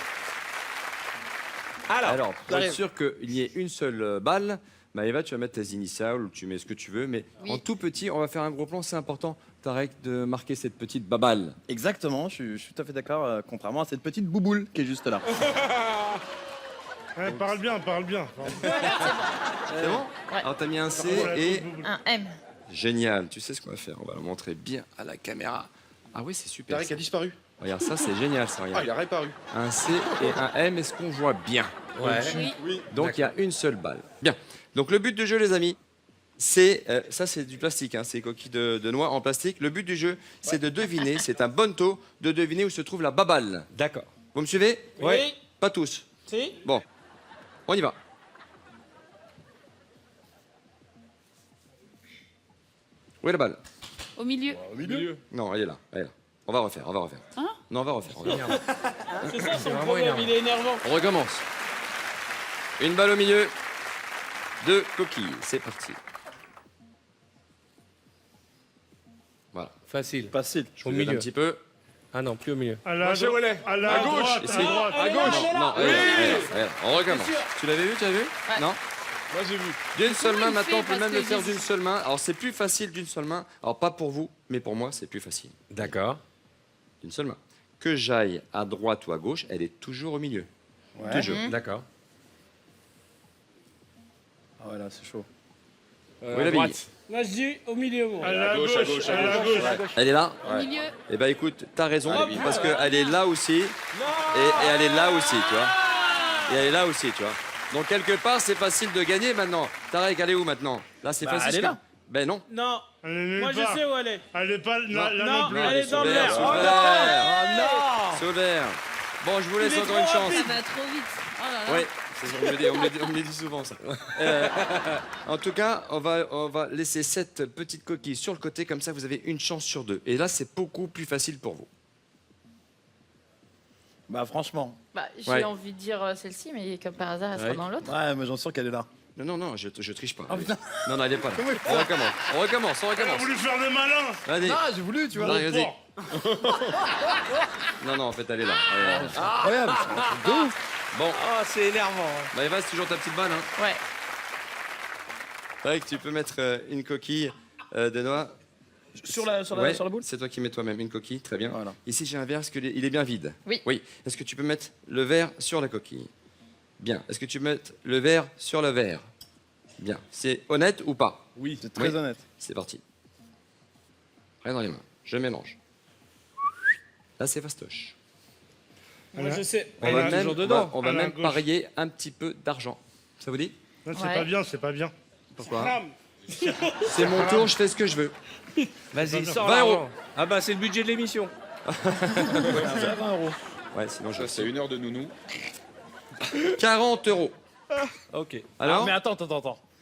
Alors, pour être sûr qu'il y ait une seule balle, Maëva, tu vas mettre tes initiales ou tu mets ce que tu veux, mais Oui. en tout petit, on va faire un gros plan. C'est important, Tarek, de marquer cette petite baballe. Exactement, je suis tout à fait d'accord, contrairement à cette petite bouboule qui est juste là. Ouais, parle bien, parle bien. C'est bon Alors t'as mis un C et... Un M. Génial, tu sais ce qu'on va faire, on va le montrer bien à la caméra. Ah oui, c'est super. Tarek a disparu. Regarde, ça c'est génial, ça, regarde. Ah, il a réparu. Un C et un M, est-ce qu'on voit bien? Ouais. Oui. Donc il y a une seule balle. Bien. Donc le but du jeu, les amis, c'est... ça, c'est du plastique, hein, c'est coquilles de noix en plastique. Le but du jeu, c'est de deviner, c'est un bon taux, de deviner où se trouve la baballe. D'accord. Vous me suivez? Oui. Pas tous. Si. Bon, on y va. Où est la balle? Au milieu. Au milieu. Non, elle est là, elle est là. On va refaire, on va refaire. Hein? Non, on va refaire. C'est ça son problème, il est énervant. On recommence. Une balle au milieu. 2 coquilles. C'est parti. Voilà. Facile. Facile. Au milieu. Un petit peu. Ah non, plus au milieu. À la, Moi, je sais où elle est. à la À gauche. droite, Ici. à droite. À gauche. Non, Oui. regarde, on recommence. Tu l'avais vu, Non. Moi, j'ai vu. D'une seule main, il maintenant, on fait peut même parce le que faire j'ai- d'une seule main. Alors, c'est plus facile d'une seule main. Alors, pas pour vous, mais pour moi, c'est plus facile. D'accord. D'une seule main. Que j'aille à droite ou à gauche, elle est toujours au milieu. Ouais. Toujours. D'accord. Ah ouais, là, c'est chaud. Oui, la bille. Moi je dis au milieu, moi. À la gauche, à à la gauche. Elle est là? Au milieu. Eh ben écoute, t'as raison, parce qu'elle est là aussi, et elle est là aussi, tu vois. Et elle est là aussi, tu vois. Donc quelque part, c'est facile de gagner maintenant. Tarek, elle est où maintenant? Là, c'est facile. elle est là. Ben non. Non. Elle est nulle Moi je part. sais où elle est. Elle est pas là Non, non plus. elle est dans Sous le l'air, vert. sous Oh l'air. non. Sous l'air. Bon, je vous laisse Il est encore trop une chance. Ça va trop vite. Oh là là. Oui, c'est ce qu'on me dit, on me le dit souvent ça. En tout cas, on va laisser cette petite coquille sur le côté, comme ça vous avez une chance sur 2. Et là, c'est beaucoup plus facile pour vous. Bah, franchement. Bah, j'ai Ouais. envie de dire celle-ci, mais comme par hasard, elle sera Ouais. dans l'autre. Ouais, mais j'en sens qu'elle est là. Non, je triche pas. Non, elle est pas là. On recommence. Elle a voulu faire le malin. Vas-y. Ah, j'ai voulu, tu vois. Non, vas-y. Bon. Non, en fait, elle est là. Elle est là. Incroyable. De ouf. Bon, Ah, c'est énervant. bah, Eva, c'est toujours ta petite balle. Hein. Ouais. C'est vrai que tu peux mettre une coquille de noix. Sur la Ouais, boule. c'est toi qui mets toi-même une coquille, très bien. Voilà. Ici, j'ai un verre, est-ce qu'il est bien vide? Oui. Oui. Est-ce que tu peux mettre le verre sur la coquille? Bien. Est-ce que tu peux mettre le verre sur le verre? Bien. C'est honnête ou pas? Oui, c'est très honnête. C'est parti. Rien dans les mains. Je mélange. Là, c'est fastoche. Moi je sais. On Elle va est même, toujours dedans. on va À la même gauche. parier un petit peu d'argent. Ça vous dit? Non, c'est Ouais. pas bien, c'est pas bien. Pourquoi? Cram. C'est mon tour, je fais ce que je veux. Vas-y, sors 20 euros. l'argent. Ah bah, c'est le budget de l'émission. 20 euros. Ouais, sinon je. C'est 1 heure de nounou. 40 euros. Ok. Alors? Ah, mais attends.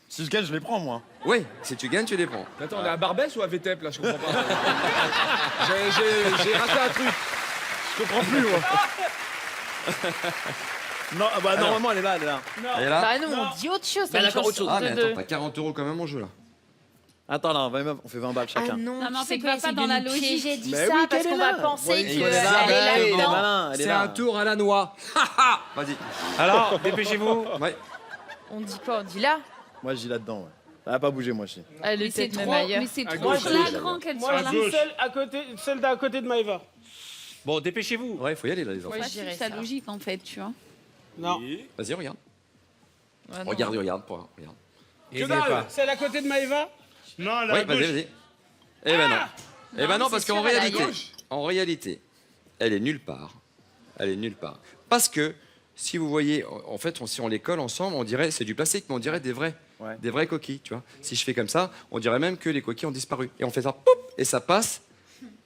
Si je gagne, je les prends, moi. Oui, si tu gagnes, tu les prends. Attends, on est à Barbès ou à VTEP, là? Je comprends pas. J'ai raté un truc. Je comprends plus, moi. Non, bah normalement, elle est là, elle est là. Elle est là? Bah non, on dit autre chose. Bah, d'accord, autre chose. Ah, mais attends, t'as 40 euros quand même en jeu là. Attends, là, on fait 20 balles Ah chacun. non, Non, mais en tu sais fait, quoi, va pas c'est dans de la nous logique. piéger. Dis Mais ça oui, parce qu'elle qu'on est va là. penser Ouais, qu'elle il est est là, là-dedans. elle est C'est là. un tour à la noix. Vas-y. Alors, dépêchez-vous. Ouais. On dit quoi? On dit là? Moi, je dis là-dedans, ouais. Ça va pas bouger, moi, je dis. Elle Mais est c'est peut-être même trop, ailleurs. mais c'est À trop gauche, flagrant qu'elle Moi soit je là. dis celle d'à côté de Maëva. Bon, dépêchez-vous. Ouais, faut y aller là, les enfants. Ouais, Pas je dirais sa ça. logique en fait, tu vois. Non. Vas-y, regarde. Ouais, non. Regarde. Regarde. Que dalle. Celle à côté de Maëva. Non, à la Oui, gauche. vas-y. Eh ben non. Eh ben non, c'est parce qu'en sûr, elle est à réalité, elle est nulle part. Elle est nulle part. Parce que, si vous voyez, en fait, si on les colle ensemble, on dirait, c'est du plastique, mais on dirait des vraies coquilles, tu vois. Si je fais comme ça, on dirait même que les coquilles ont disparu. Et on fait ça, poup, et ça passe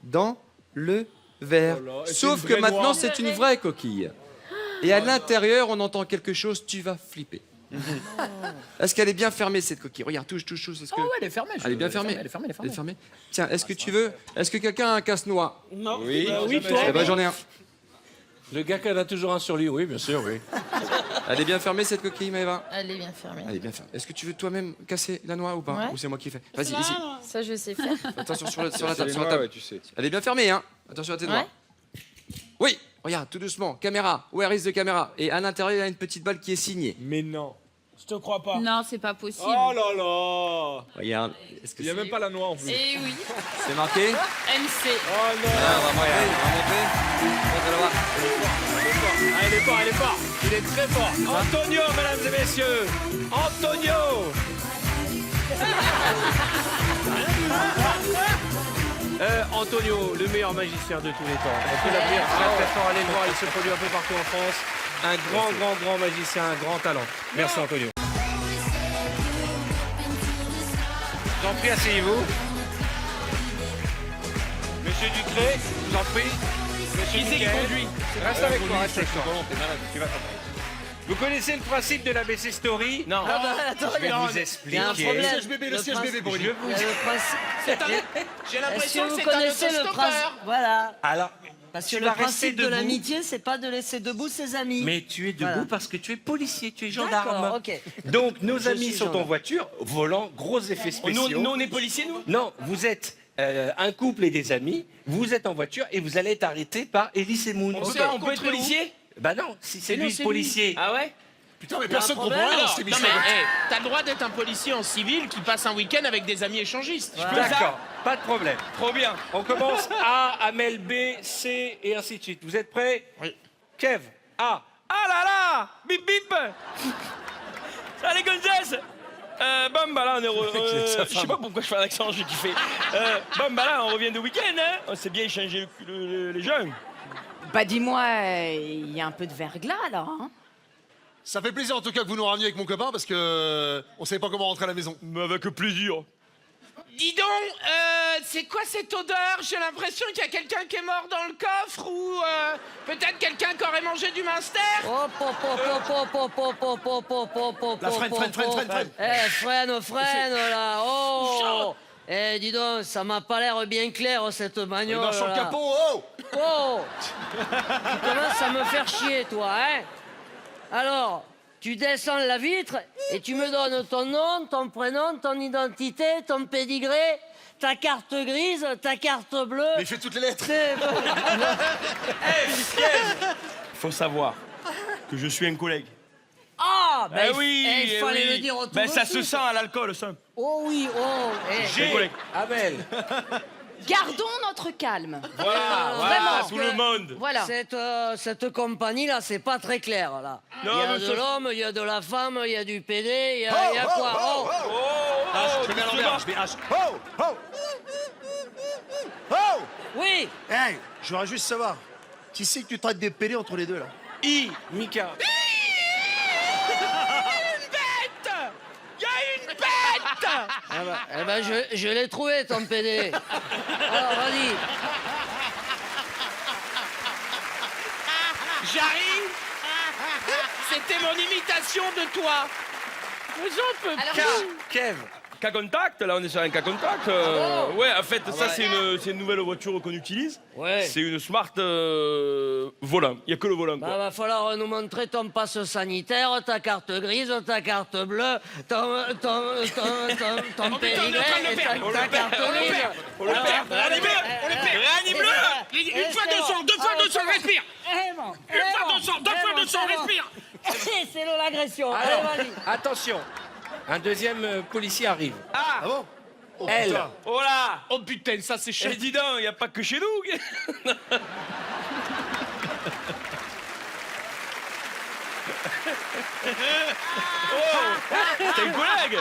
dans le verre. Oh là, et c'est Sauf une que vraie maintenant, noix. c'est une vraie coquille. Et à l'intérieur, on entend quelque chose, tu vas flipper. Est-ce qu'elle est bien fermée, cette coquille? Regarde, touche. Est-ce que... Oh, ouais, elle est fermée. Elle est bien fermée. Elle est fermée. Elle est fermée. Tiens, est-ce que tu veux... Est-ce que quelqu'un a un casse-noix? Non. Oui. Oui, toi. Eh ben, j'en ai un. Le gars qui en a toujours un sur lui, oui, bien sûr, oui. Elle est bien fermée, cette coquille, Maëva? Elle est bien fermée. Elle est bien fermée. Est-ce que tu veux toi-même casser la noix ou pas? Ouais. Ou c'est moi qui fais? Vas-y, ici. Ça, je sais faire. Attention sur la table. Sur la table. tu sais. Elle est bien fermée, hein? Attention à tes doigts. Ouais. Oui, regarde, tout doucement. Caméra. Where is the caméra? Et à l'intérieur, il y a une petite balle qui est signée. Mais non. Je te crois pas. Non, c'est pas possible. Oh là là. Regarde. Est-ce que Il y a même pas la noix en plus. Eh oui. c'est marqué? MC. Oh non. Ah, vraiment, il y a Ah, il est fort, il est fort. Il est très fort. Antonio, mesdames et messieurs. Antonio. Antonio, le meilleur magicien de tous les temps. On peut l'appeler très fort, allez le voir, il se produit un peu partout en France. Un grand magicien, un grand talent. Merci Antonio. Je vous en prie, asseyez-vous. Monsieur Ducré, je vous en prie. Monsieur Ducré, reste avec moi, reste avec moi. Vous connaissez le principe de la BC Story? Non. Ah bah, attends, je vais il y a vous expliquer. un problème. Le siège bébé pour Il y a le principe. J'ai Est-ce l'impression que que vous c'est un connaissez le autostoppeur. principe? Voilà. Alors, Parce tu que le vas rester principe de debout. l'amitié, c'est pas de laisser debout ses amis. Mais tu es debout Voilà. parce que tu es policier, tu es gendarme. D'accord, ok. Donc nos Je amis suis sont en gendarme. voiture, volant, gros effets spéciaux. Nous, on est policiers, nous? Non, vous êtes un couple et des amis, vous êtes en voiture et vous allez être arrêté par Elise et Moon. On peut être policier? Bah non, si c'est non, lui le policier. Ah ouais? Putain, mais Il y a personne un comprend problème, rien dans alors. cette Non émission. mais t'as le droit d'être un policier en civil qui passe un week-end avec des amis échangistes. Je peux ça? D'accord, pas de problème. Trop bien. On commence A, Amel, B, C et ainsi de suite. Vous êtes prêts? Oui. Kev, A. Ah là là! Bip bip! Ça les gonzesses! Bon bah là on est je sais pas pourquoi je fais un accent, j'ai kiffé. Bon bah là on revient de week-end, hein? On s'est bien échangé les jeunes. Bah dis-moi, il y a un peu de verglas là. Hein. Ça fait plaisir en tout cas que vous nous rameniez avec mon copain parce que on savait pas comment rentrer à la maison. Mais avec plaisir. Dis donc, c'est quoi cette odeur? J'ai l'impression qu'il y a quelqu'un qui est mort dans le coffre ou peut-être quelqu'un qui aurait mangé du minster. La freine. Eh, freine là. Oh. Eh, dis donc, ça m'a pas l'air bien clair cette bagnole. Marche sur le là. capot, oh. Oh. Tu commences à me faire chier, toi, hein? Alors, tu descends la vitre et tu me donnes ton nom, ton prénom, ton identité, ton pédigré, ta carte grise, ta carte bleue. Mais fais toutes les lettres. Faut savoir que je suis un collègue. Ah, ben Eh oui, il fallait le dire au tout Ben ça de se suite. sent à l'alcool, ça. Oh oui, oh. Eh. G, Amel. Gardons notre calme. Voilà, Vraiment. tout le monde. Voilà. Cette compagnie-là, c'est pas très clair, là. Non, il y a mais de ça- l'homme, il y a de la femme, il y a du PD, il y a quoi? Oh. Je te mets à l'envers, je mets H. Oh, oh. Oh. Oui. Hey, je voudrais juste savoir, qui c'est que tu traites des PD entre les deux là? I, Mika. Une bête! Il y a une bête! Eh ben, je l'ai trouvé, ton PD. Alors, vas-y. J'arrive. C'était mon imitation de toi. Les autres, Kev. cas contact, là on est sur un cas contact. bon Ouais, en fait, ça ouais. c'est une nouvelle voiture qu'on utilise. Ouais. C'est une Smart volant. Il n'y a que le volant. Bah, Quoi. va falloir nous montrer ton passe sanitaire, ta carte grise, ta carte bleue, ton pédigré et ta carte grise. On le perd. Réanime-le. Une fois 200, deux fois 200, respire. Une fois 200, deux fois 200, respire. C'est l'agression. Allez, Alors, vas-y. attention. Un deuxième policier arrive. Ah bon? Oh, Elle. putain. Oh là. Oh putain, ça c'est cher. Eh, dis donc, il n'y a pas que chez nous. Oh, t'es un collègue.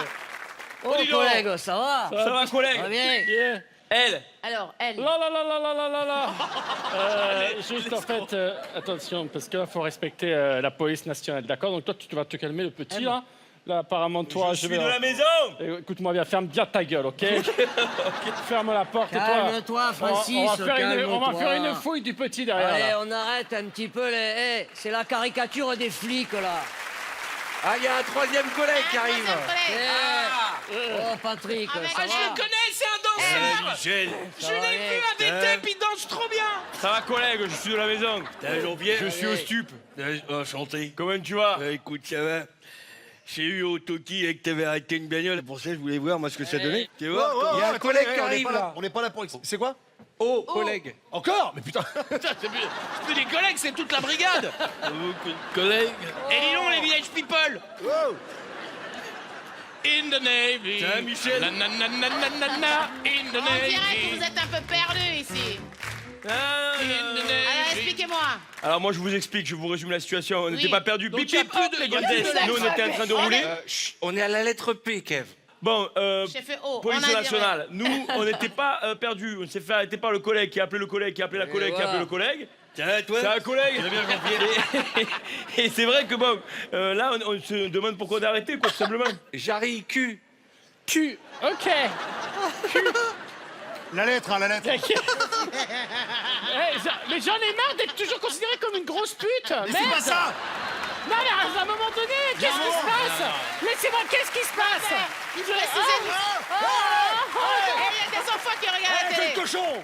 Oh, dis donc. collègue, ça va? Ça va, collègue. Ça va bien. Elle. Alors, elle. Là, là, là, là, là, là, là, là. Juste en fait, attention, parce qu'il faut respecter la police nationale, d'accord? Donc toi, tu vas te calmer, le petit, là. Là, apparemment, toi, Je suis de la maison. Écoute-moi bien, ferme bien ta gueule, ok? Ferme la porte et toi. Calme-toi, Francis, On va calme-toi. faire une fouille du petit derrière. Allez, là. on arrête un petit peu les... c'est la caricature des flics, là. Ah, il y a un troisième collègue qui arrive. Oh, Patrick, ça Ah, va? je le connais, c'est un danseur. Ça Je va l'ai bien. vu à des tapes, il danse trop bien. Ça va, collègue, je suis de la maison. Je suis au stup. Enchanté. Comment tu vas? Écoute, ça va. J'ai eu au Toki et que t'avais arrêté une bagnole. Pour ça, je voulais voir moi ce que ça donnait. Tu vois? Il y a un collègue qui arrive là. On n'est pas là pour... C'est quoi? Oh, collègue. Encore? Mais putain. C'est plus des collègues, c'est toute la brigade. Collègue. Et dis donc, les village people. Wow. in the Navy. Tiens, Michel. Na, na, na, na, na, na, na, in the On dirait que Navy. vous êtes un peu perdu ici. Alors, expliquez-moi. Alors moi je vous explique, je vous résume la situation. On n'était pas perdus. Donc, Bip il y a bip, plus de- les il y a Gonzès. plus de Nous on était en train de rouler. On est à la lettre P, Kev. Bon, J'ai fait O. police on a dit nationale. Nous on n'était pas perdus. On s'est fait arrêter par le collègue qui a appelé le collègue, qui a appelé la collègue, qui a appelé le collègue. Tiens, toi. C'est un collègue. J'ai bien compris. Et c'est vrai que bon, là on se demande pourquoi on a arrêté, quoi, tout simplement. Jarry, Q. Q. Ok. La lettre, hein, la lettre. Mais j'en ai marre d'être toujours considéré comme une grosse pute. Mais c'est pas ça. Non, mais à un moment donné, qu'est-ce qui se passe? Laissez-moi, qu'est-ce qui se passe? Il faut préciser. Il y a des enfants qui regardent la télé. Cochon.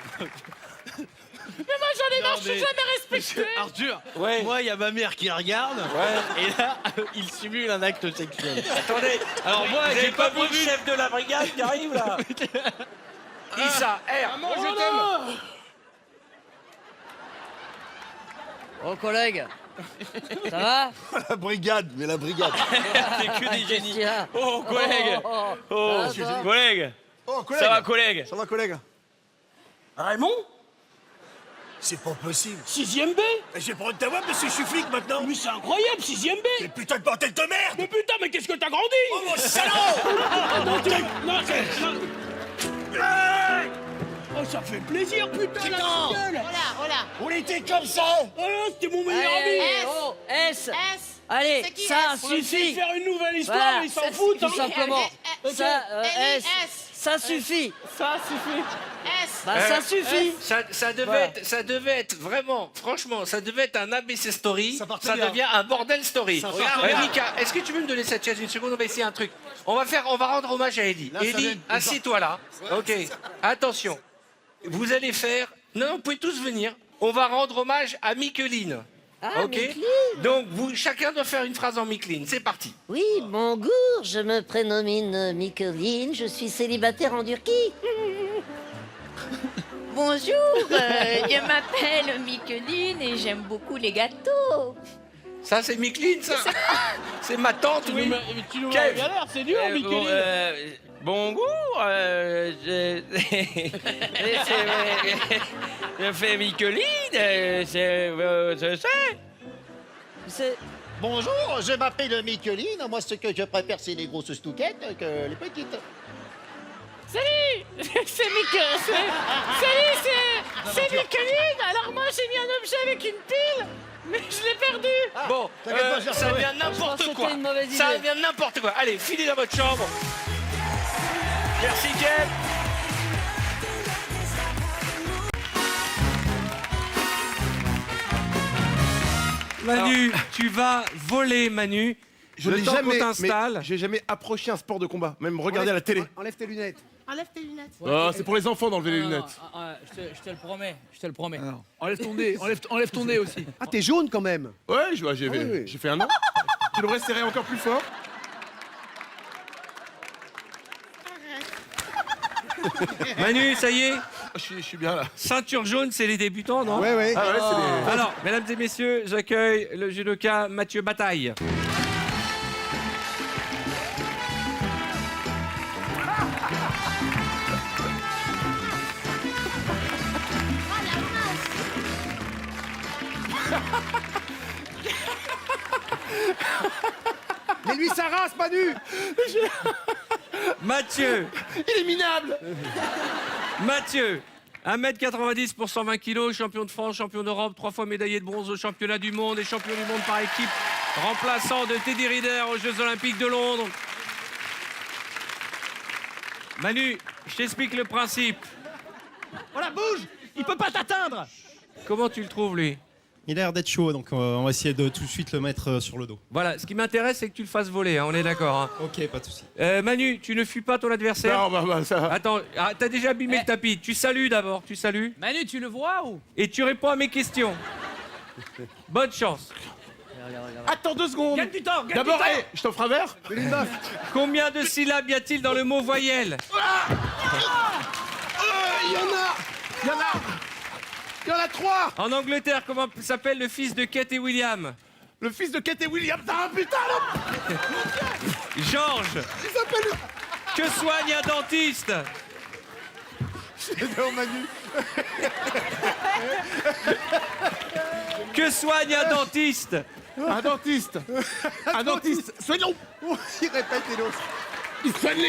Mais moi j'en ai marre, je suis jamais respecté. Arthur, Ouais. moi, il y a ma mère qui la regarde. Et là, il simule un acte sexuel. Attendez. Alors moi Vous j'ai avez pas vu le prévu. chef de la brigade qui arrive là. Issa, R. Maman, je t'aime. Oh, collègue. Ça va? La brigade, mais la brigade. C'est que des génies. Tiens. Oh collègue. Oh Ça va, collègue. Oh, collègue. Ça va collègue. Ça va, collègue? Raymond? C'est pas possible. 6ème B? Je vais prendre ta voix parce que je suis flic maintenant. Mais c'est incroyable, 6ème B! Mais putain de bordel de merde. Mais putain, mais qu'est-ce que t'as grandi? Oh, mon salaud. Non, oh, ça fait plaisir, putain, la gueule! Oh là. On était comme ça. Oh là, c'était mon meilleur Allez, ami! oh, S. S. Allez, C'est qui, ça S? On a essayé suffit. de faire une nouvelle histoire, Voilà, mais ils s'en ça, foutent, tout hein. simplement. Ça, L-I-S. ça suffit. Ça suffit. S. Bah, ça suffit. Ça devait Voilà. ça devait être vraiment, franchement, ça devait être un ABC story. Ça partait Ça bien. devient un bordel story. Ça Regarde, partait bien. Mika, est-ce que tu peux me donner cette chaise une seconde? On va essayer un truc. On va rendre hommage à Ellie. Là, ça Ellie, vient- assieds-toi là. Ok. Attention. Vous allez faire. Non, vous pouvez tous venir. On va rendre hommage à Micheline. Ah, Ok. Micheline. Donc chacun doit faire une phrase en Micheline. C'est parti. Oui, bonjour, je me prénomine Micheline, je suis célibataire en Turquie. Bonjour, je m'appelle Micheline et j'aime beaucoup les gâteaux. Ça, c'est Micheline, ça. C'est ma tante, oui. Mais tu nous Kev. mets en galère, c'est dur, Micheline. Bonjour, je fais Micheline, C'est... Bonjour, je m'appelle Micheline. Moi, ce que je préfère, c'est les grosses stouquettes que les petites. Salut. C'est Micheline. C'est Micheline. Alors moi j'ai mis un objet avec une pile, mais je l'ai perdu. Bon, t'inquiète pas, je l'ai ça retrouvé. vient Je pense n'importe que quoi. c'était une mauvaise Ça idée. vient n'importe quoi. Allez, filez dans votre chambre. Merci, Kev. Manu, tu vas voler, Manu. Je Le n'ai temps qu'on jamais, t'installe. j'ai jamais approché un sport de combat, même regarder à la télé. Enlève tes lunettes. Enlève tes lunettes. Oh, c'est pour les enfants d'enlever les Non, non, lunettes. je te le promets, je te le promets. Enlève ton nez, enlève ton nez aussi. Ah, t'es jaune quand même. Ouais, j'ai oui. j'ai fait un an. Tu devrais serrer encore plus fort. Manu, ça y est, Je suis bien là. ceinture jaune, c'est les débutants, non? Ouais, ouais. Ah ouais, c'est les... Alors, mesdames et messieurs, j'accueille le judoka Mathieu Bataille. Mais lui, ça race, Manu. Mathieu, Il est minable. Mathieu, 1m90 pour 120 kg, champion de France, champion d'Europe, 3 fois médaillé de bronze au championnat du monde et champion du monde par équipe, remplaçant de Teddy Riner aux Jeux Olympiques de Londres. Manu, je t'explique le principe. Voilà, bouge. Il peut pas t'atteindre. Comment tu le trouves, lui? Il a l'air d'être chaud, donc on va essayer de tout de suite le mettre sur le dos. Voilà, ce qui m'intéresse, c'est que tu le fasses voler, hein, on est d'accord. Hein. Ok, pas de souci. Manu, tu ne fuis pas ton adversaire? Non, bah, ça va. Attends, t'as déjà abîmé le tapis. Tu salues d'abord, tu salues. Manu, tu le vois ou? Et tu réponds à mes questions. Bonne chance. Attends 2 secondes. Gagne du temps, gagne D'abord, du temps. hey, je t'offre un verre. Combien de syllabes y a-t-il dans le mot voyelle? Il y en a 3. En Angleterre, comment s'appelle le fils de Kate et William? Le fils de Kate et William. T'as un putain là. Georges. Que soigne un dentiste? J'adore Manu. Que soigne un dentiste? Un dentiste. Un dentiste. Soignons. Il répète et l'autre. Il soigne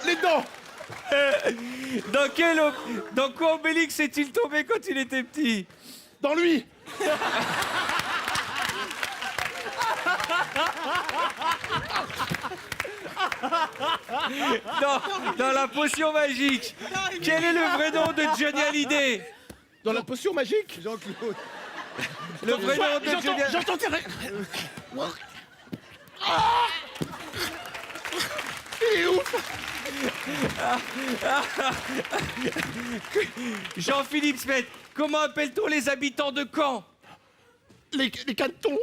les dents. Dans quoi Obélix est-il tombé quand il était petit? Dans lui. Dans la potion magique. Quel est le vrai nom de Johnny Hallyday? Dans la potion magique. Jean-Claude. Le vrai nom de Johnny Hallyday. J'entends tes Il est ouf. Jean-Philippe Smet, comment appelle-t-on les habitants de Caen? Les cantons.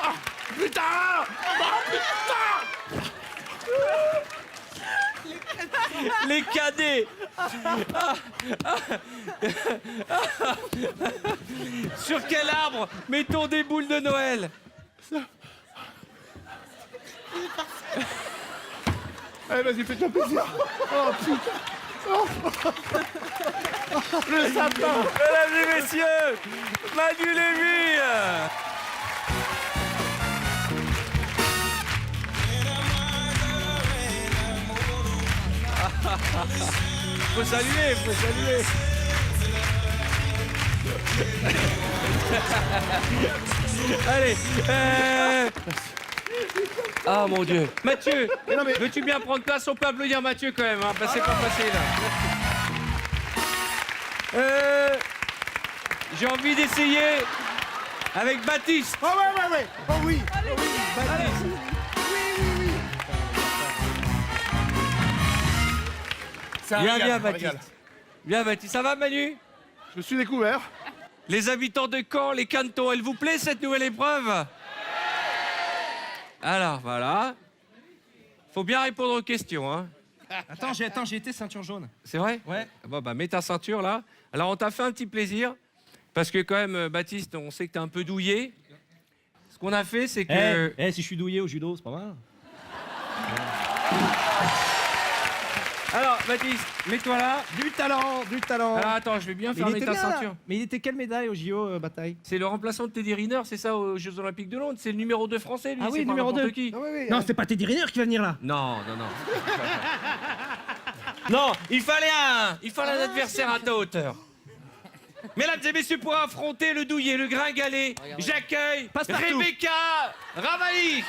Ah, putain. Ah, putain. Les cadets. Sur quel arbre mettons des boules de Noël? Allez, vas-y, fais-toi plaisir. Oh, putain. Oh. Le sapin. Mesdames et messieurs, Manu Lévy. Faut saluer, faut saluer. Allez. Ah mon Dieu. Mathieu, veux-tu bien prendre place? On peut applaudir Mathieu quand même, hein, parce que c'est pas facile. J'ai envie d'essayer avec Baptiste. Oh ouais. Oh oui. Allez, Baptiste. Viens, Baptiste. Viens, Baptiste. Ça va, Manu? Je me suis découvert. Les habitants de Caen, les cantons, elle vous plaît cette nouvelle épreuve? Alors, voilà. Faut bien répondre aux questions, hein. Attends, j'ai été ceinture jaune. C'est vrai? Ouais. Bon, bah, mets ta ceinture, là. Alors, on t'a fait un petit plaisir. Parce que, quand même, Baptiste, on sait que t'es un peu douillé. Ce qu'on a fait, c'est que... si je suis douillé au judo, c'est pas mal. Alors, Baptiste, mets-toi là. Du talent. Alors, attends, je vais bien fermer ta ceinture. Mais il était quelle médaille au JO bataille? C'est le remplaçant de Teddy Riner, c'est ça, aux Jeux Olympiques de Londres? C'est le numéro 2 français, lui. Ah oui, c'est pas numéro 2. n'importe qui. Non, c'est pas Teddy Riner qui va venir là. Non. Non, il fallait un adversaire à ta hauteur. Mesdames et messieurs, pour affronter le douillet, le gringalet, j'accueille Rebecca Ravali.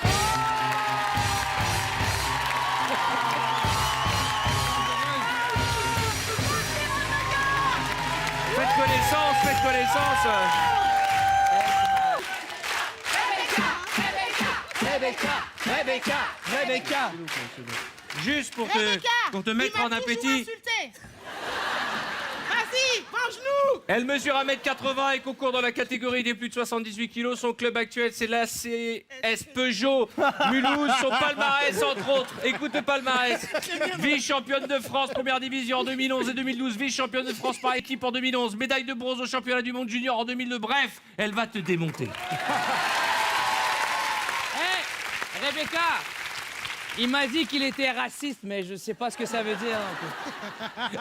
Faites connaissance. Rebecca. Juste pour te mettre en appétit. Vas-y, mange-nous. Elle mesure 1m80 et concourt dans la catégorie des plus de 78 kilos. Son club actuel, c'est l'ACS Peugeot Mulhouse. Son palmarès, entre autres. Écoute le palmarès. Vice-championne de France, première division en 2011 et 2012. Vice-championne de France par équipe en 2011. Médaille de bronze au championnat du monde junior en 2002. Bref, elle va te démonter. Hé, Rebecca, il m'a dit qu'il était raciste, mais je sais pas ce que ça veut dire.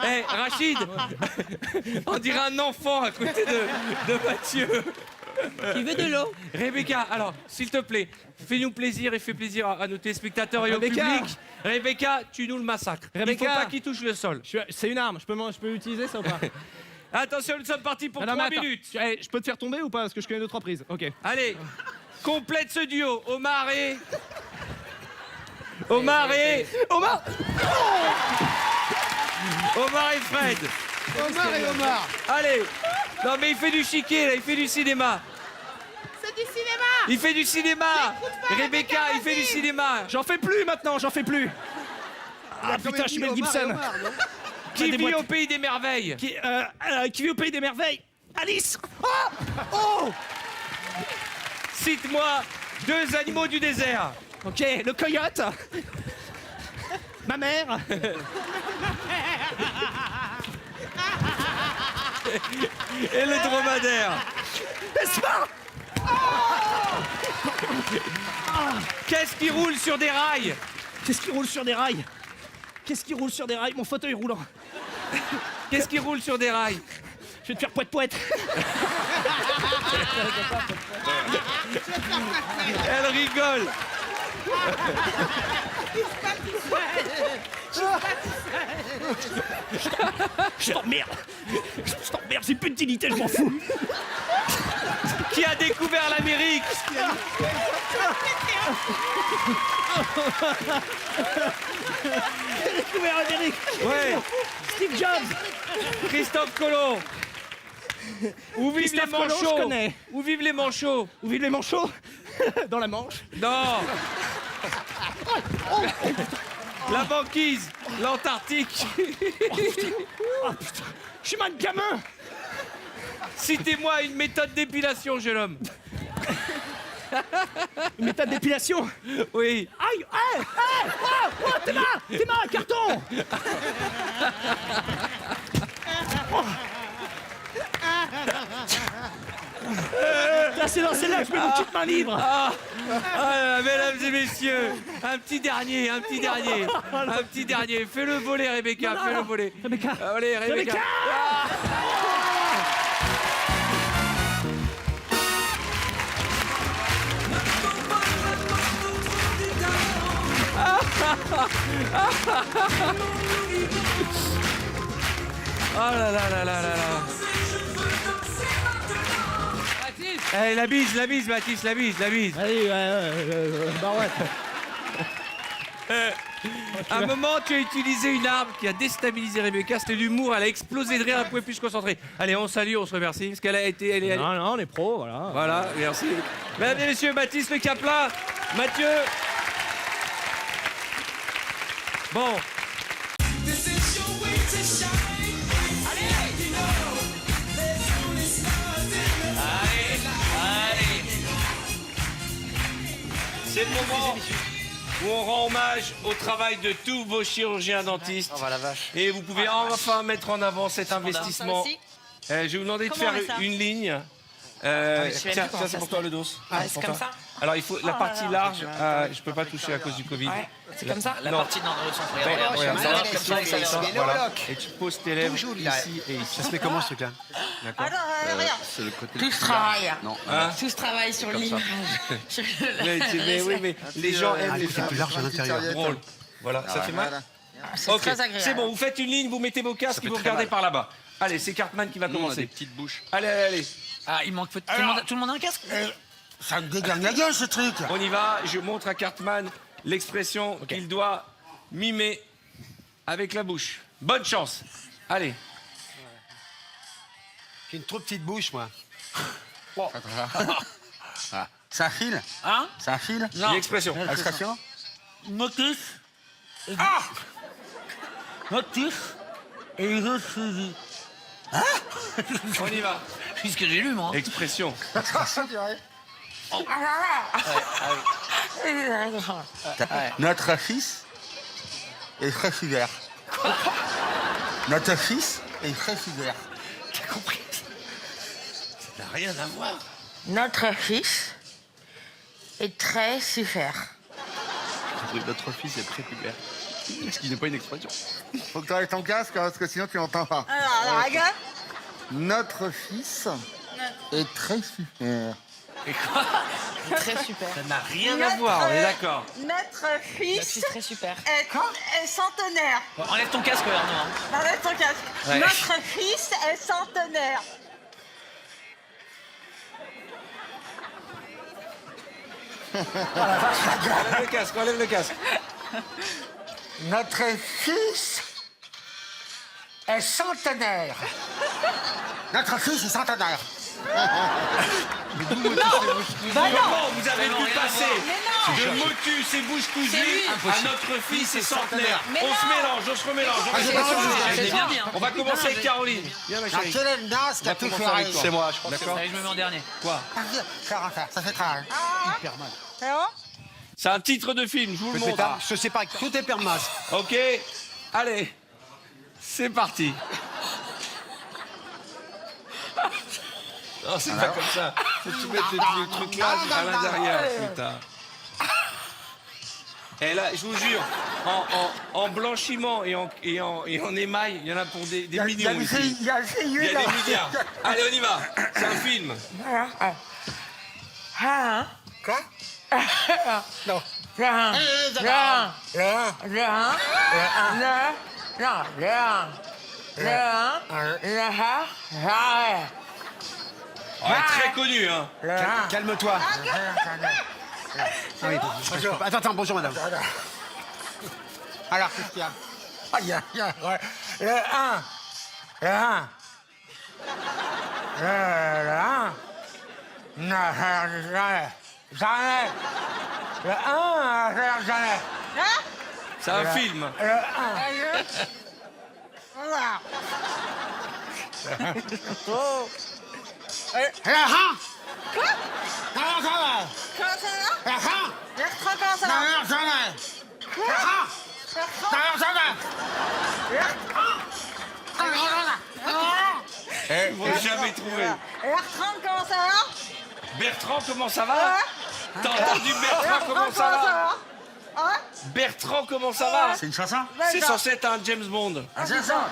Hé, Rachid, on dirait un enfant à côté de Mathieu. Qui veut de l'eau? Rebecca, alors, s'il te plaît, fais-nous plaisir et fais plaisir à nos téléspectateurs et au public. Rebecca, tu nous le massacres. Il faut pas qu'il touche le sol. C'est une arme, je peux utiliser ça ou pas? Attention, nous sommes partis pour 3 minutes. Je peux te faire tomber ou pas? Parce que je connais 2-3 prises. Ok. Allez, complète ce duo. Omar et... Omar et Fred. Omar et Omar. Allez. Non mais il fait du chiquet là, il fait du cinéma. C'est du cinéma. Il fait du cinéma. Rebecca, il fait du cinéma. J'en fais plus maintenant, j'en fais plus. Ah putain, je suis Mel Gibson. Qui vit au pays des merveilles? Qui vit au pays des merveilles? Alice. Oh. Cite-moi 2 animaux du désert. Ok, le coyote. Ma mère. Et le dromadaire. N'est-ce pas? Qu'est-ce qui roule sur des rails? Qu'est-ce qui roule sur des rails? Qu'est-ce qui roule sur des rails? Mon fauteuil roulant. Qu'est-ce qui roule sur des rails? Je vais te faire poète-poète. Elle rigole. Je t'emmerde. Je t'emmerde, c'est plus de dignité, je m'en fous. Qui a découvert l'Amérique? J'ai découvert l'Amérique. Ouais. Steve Jobs. Christophe Colomb. Où vivent les Christophe Colomb, manchots? je connais. Où vivent les manchots? Où vivent les manchots? Dans la Manche. Non. La banquise, l'Antarctique. Oh putain, je suis mal gamin. Citez-moi une méthode d'épilation, jeune homme. Une méthode d'épilation? Oui. Aïe, aïe, aïe, oh, tes mains, un carton. Oh. Là, c'est dans celle-là que je mets mon petite main libre. Mesdames et messieurs, un petit dernier. Fais-le voler, Rebecca, Non, fais-le non. voler. Rebecca. Allez, Rebecca. Oh là là là là là là. Eh, la bise, Baptiste, la bise. Allez, barouette. À un moment, tu as utilisé une arme qui a déstabilisé Rebecca. C'était l'humour, elle a explosé de rire, elle ne pouvait plus se concentrer. Allez, on salue, on se remercie, parce qu'elle a été... Non, on est pro, voilà. Voilà, merci. Mesdames et messieurs, Baptiste Le Caplin, Mathieu. Bon. Allez. C'est le moment où on rend hommage au travail de tous vos chirurgiens dentistes. Oh, bah, la vache. Et vous pouvez enfin mettre en avant cet investissement. Je vais vous demander de Comment faire on met ça une ligne. je sais Tiens, même plus comment c'est ça pour se toi fait. le dos. Ah, c'est pour comme toi. ça. Alors il faut la Oh partie là là. large, je peux pas toucher à cause du Covid. Ouais, c'est comme ça. La Non. partie dans le sens. Ouais, Regarde, regarde, regarde, ça, comme ça, comme ça, ça, ça, voilà. Et tu poses tes lèvres Toujours là. ici et ici. Ça se met comment ce truc-là? D'accord. Alors, regarde. C'est le côté. Tout ce travail. Non. Hein Tout ce travail sur l'image. mais les gens aiment les c'est plus large à l'intérieur. drôle. Voilà, ça fait mal. C'est Ok, très agréable. c'est bon, vous faites une ligne, vous mettez vos casques et vous regardez par là-bas. Allez, c'est Cartman qui va Nous, on a commencer. des petites bouches. Allez. Ah, il manque tout le monde a un casque. Ça me dégaine la gueule, ce truc. On y va, je montre à Cartman l'expression qu'il doit mimer avec la bouche. Bonne chance. Allez. J'ai une trop petite bouche, moi. C'est un fil. Hein? C'est un fil. Une expression. Expression. Motus. Ah! Motus. Et je suis. On y va. C'est ce que j'ai lu, moi. Expression. Expression, tu dirais. Ouais. Notre fils est très fidèle. Notre fils est très fidèle. T'as compris? Ça n'a rien à voir. Notre fils est très super. Notre fils est très pubère. Ce qui n'est pas une expression. Faut que tu enlèves ton casque parce que sinon tu n'entends pas. Alors, regarde. Notre fils est très super. Et quoi? Très super. Ça n'a rien à voir, on est d'accord. Notre fils très super. est centenaire. Enlève ton casque, Arnaud. Arrête ton casque. Ouais. Notre fils est centenaire. Enlève le casque. Notre fils est centenaire. Notre fils est centenaire. Comment vous avez pu passer de motus et bouche cousue à notre fils et centenaire? Mais On non. se mélange, on se remélange. On va commencer avec Caroline. Viens, ma chérie. Quelle est le naze qui a tout fait? C'est moi, je crois. D'accord. Allez, je me mets en dernier. Quoi? Ça fait très hyper mal. C'est bon? C'est un titre de film, je vous le montre. Je sais pas, tout est permas. Ok, allez, c'est parti. Non, c'est pas comme ça. Faut que tu mettes le truc là à l'intérieur, putain. Et là, je vous jure, en blanchiment et en émail, il y en a pour des millions ici. Il y a des milliards. Allez, on y va. C'est un film. Quoi? Non. Très connu, hein. Calme-toi. Ah oui, bonjour. Attends, bonjour madame. Alors, qu'est-ce qu'il y a? Ah, il y a le 1. Le 1. Le 1. Non, jamais. Jamais. Le 1, jamais. C'est un film. Le 1. Oh. Le 1. Quoi? Non, jamais. Comment ça va? Le 1. Bertrand, comment ça va? Non, jamais. Quoi? Le 1. Bertrand? Non, jamais. Ils vont jamais trouver. Bertrand, comment ça va? Bertrand, comment ça va? T'as entendu Bertrand, comment ça va? Bertrand, comment ça va? C'est une chanson? C'est censé être un James Bond. Ah, c'est ça.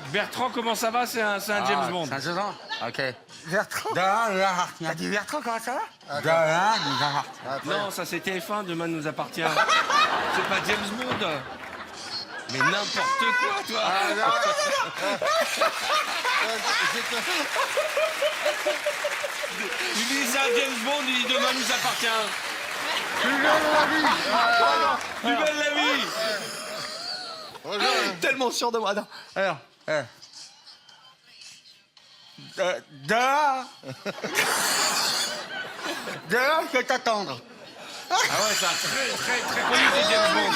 Bertrand, comment ça va? C'est un James Bond. C'est un chanson? Ok. Bertrand? Il a dit Bertrand, comment ça va? Non, ça c'est TF1, demain nous appartient. C'est pas James Bond. Mais n'importe quoi, toi. Tu dis c'est un James Bond, il dit demain nous appartient. Plus belle la vie. Plus belle la vie. Tellement sûr de moi. Non. Alors, dehors, je vais t'attendre. Ah ouais, c'est un très connu c'est James Bond.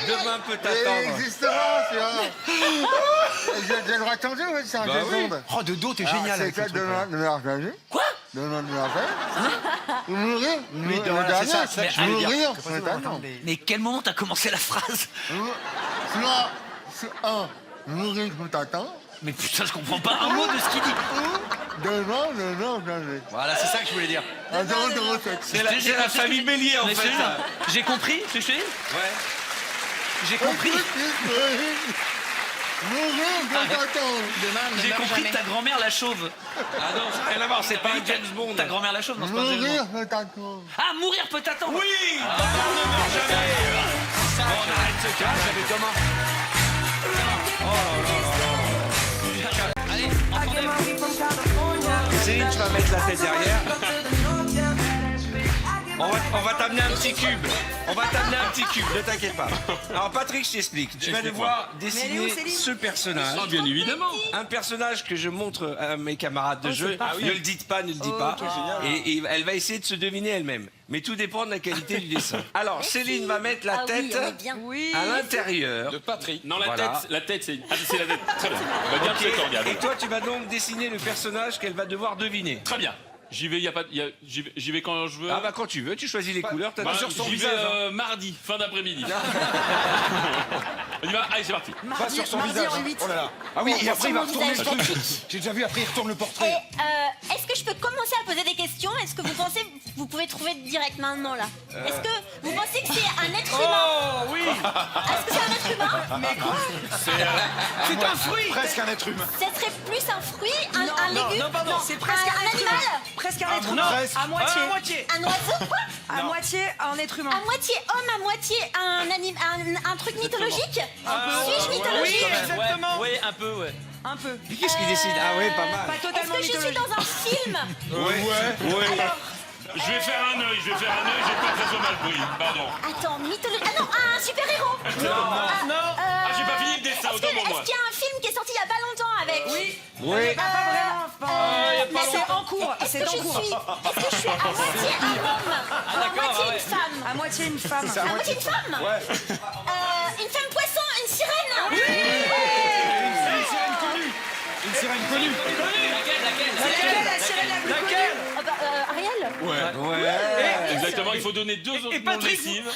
Demain peut t'attendre. Justement, tu vois. J'ai le droit de t'entendre, c'est un James Bond. Oh, de dos, t'es génial. C'est quoi demain, Quoi? Demain, mourir. Mais c'est ça, mais mourir. Mais quel moment t'as commencé la phrase? Mourir, je t'attends. Mais putain, je comprends pas un mot de ce qu'il dit. Demain, Voilà, c'est ça que je voulais dire. C'est la famille Bélier en fait. J'ai compris, c'est ce que je te dis? Ouais. J'ai compris. J'ai compris que ta grand-mère la chauve. Ah non, ça n'a rien à voir, c'est pas un James Bond. Ta grand-mère la chauve, non, c'est pas un James Bond. peut t'attendre. Ah, mourir peut t'attendre. Oui. On ne meurt jamais. Bon, on arrête ce cas, j'avais comment? Allez, entendez. Céline, tu vas mettre la tête derrière. On va t'amener un petit cube. Ne t'inquiète pas. Alors Patrick, je t'explique. Tu vas devoir dessiner ce personnage. Ah, bien évidemment. Un personnage que je montre à mes camarades de jeu. Ne le dites pas, Et elle va essayer de se deviner elle-même. Mais tout dépend de la qualité du dessin. Alors Céline va mettre la tête à l'intérieur. De Patrick. Non, la Voilà. tête, c'est... Ah, c'est la tête. Très bien. On va bien Ok. cet organe. Et toi, tu vas donc dessiner le personnage qu'elle va devoir deviner. Très bien. J'y vais, j'y vais quand je veux. Ah bah quand tu veux, tu choisis les couleurs. T'as Bah, sur son j'y visage. vais mardi, fin d'après-midi. On y va, allez, c'est parti. Pas sur son visage. Oh là là. Ah oui, et après il va retourner le truc. J'ai déjà vu, après il retourne le portrait. Est-ce que je peux commencer à poser des questions? Est-ce que vous pensez que vous pouvez trouver direct maintenant là? Est-ce que vous pensez que c'est un être humain? Oh oui. Est-ce que c'est un être humain? Mais quoi? C'est un fruit. Presque un être humain. Ce serait plus un fruit, un légume? Non, pardon. C'est presque un animal? Presque un être Non. humain. Presque. À moitié. Un oiseau? Quoi? À moitié un être humain. À moitié homme, à moitié un truc mythologique? Suis-je mythologique? Oui, exactement. Oui, un peu, ouais. Un peu. Mais qu'est-ce qu'il décide? Ah ouais, pas mal. Pas Est-ce totalement que je suis mythologique. dans un film? Ouais. Je vais faire un œil, j'ai peur que ça soit mal pris. Pardon. Attends, mythologie. Ah non, un super-héros! Non. Ah, j'ai pas fini le dessin, autant pour moi. Est-ce qu'il y a un film qui est sorti il y a pas longtemps avec? Oui. Oui. Pas vraiment. C'est en cours. C'est en cours. Est-ce que je suis à moitié un homme? À moitié une femme? À moitié une femme. À moitié une femme? Ouais. Une femme poisson, une sirène? Oui. Une sirène connue. Laquelle la sirène la plus connue? Ariel? Ouais. Exactement, il faut donner deux autres noms de lessive.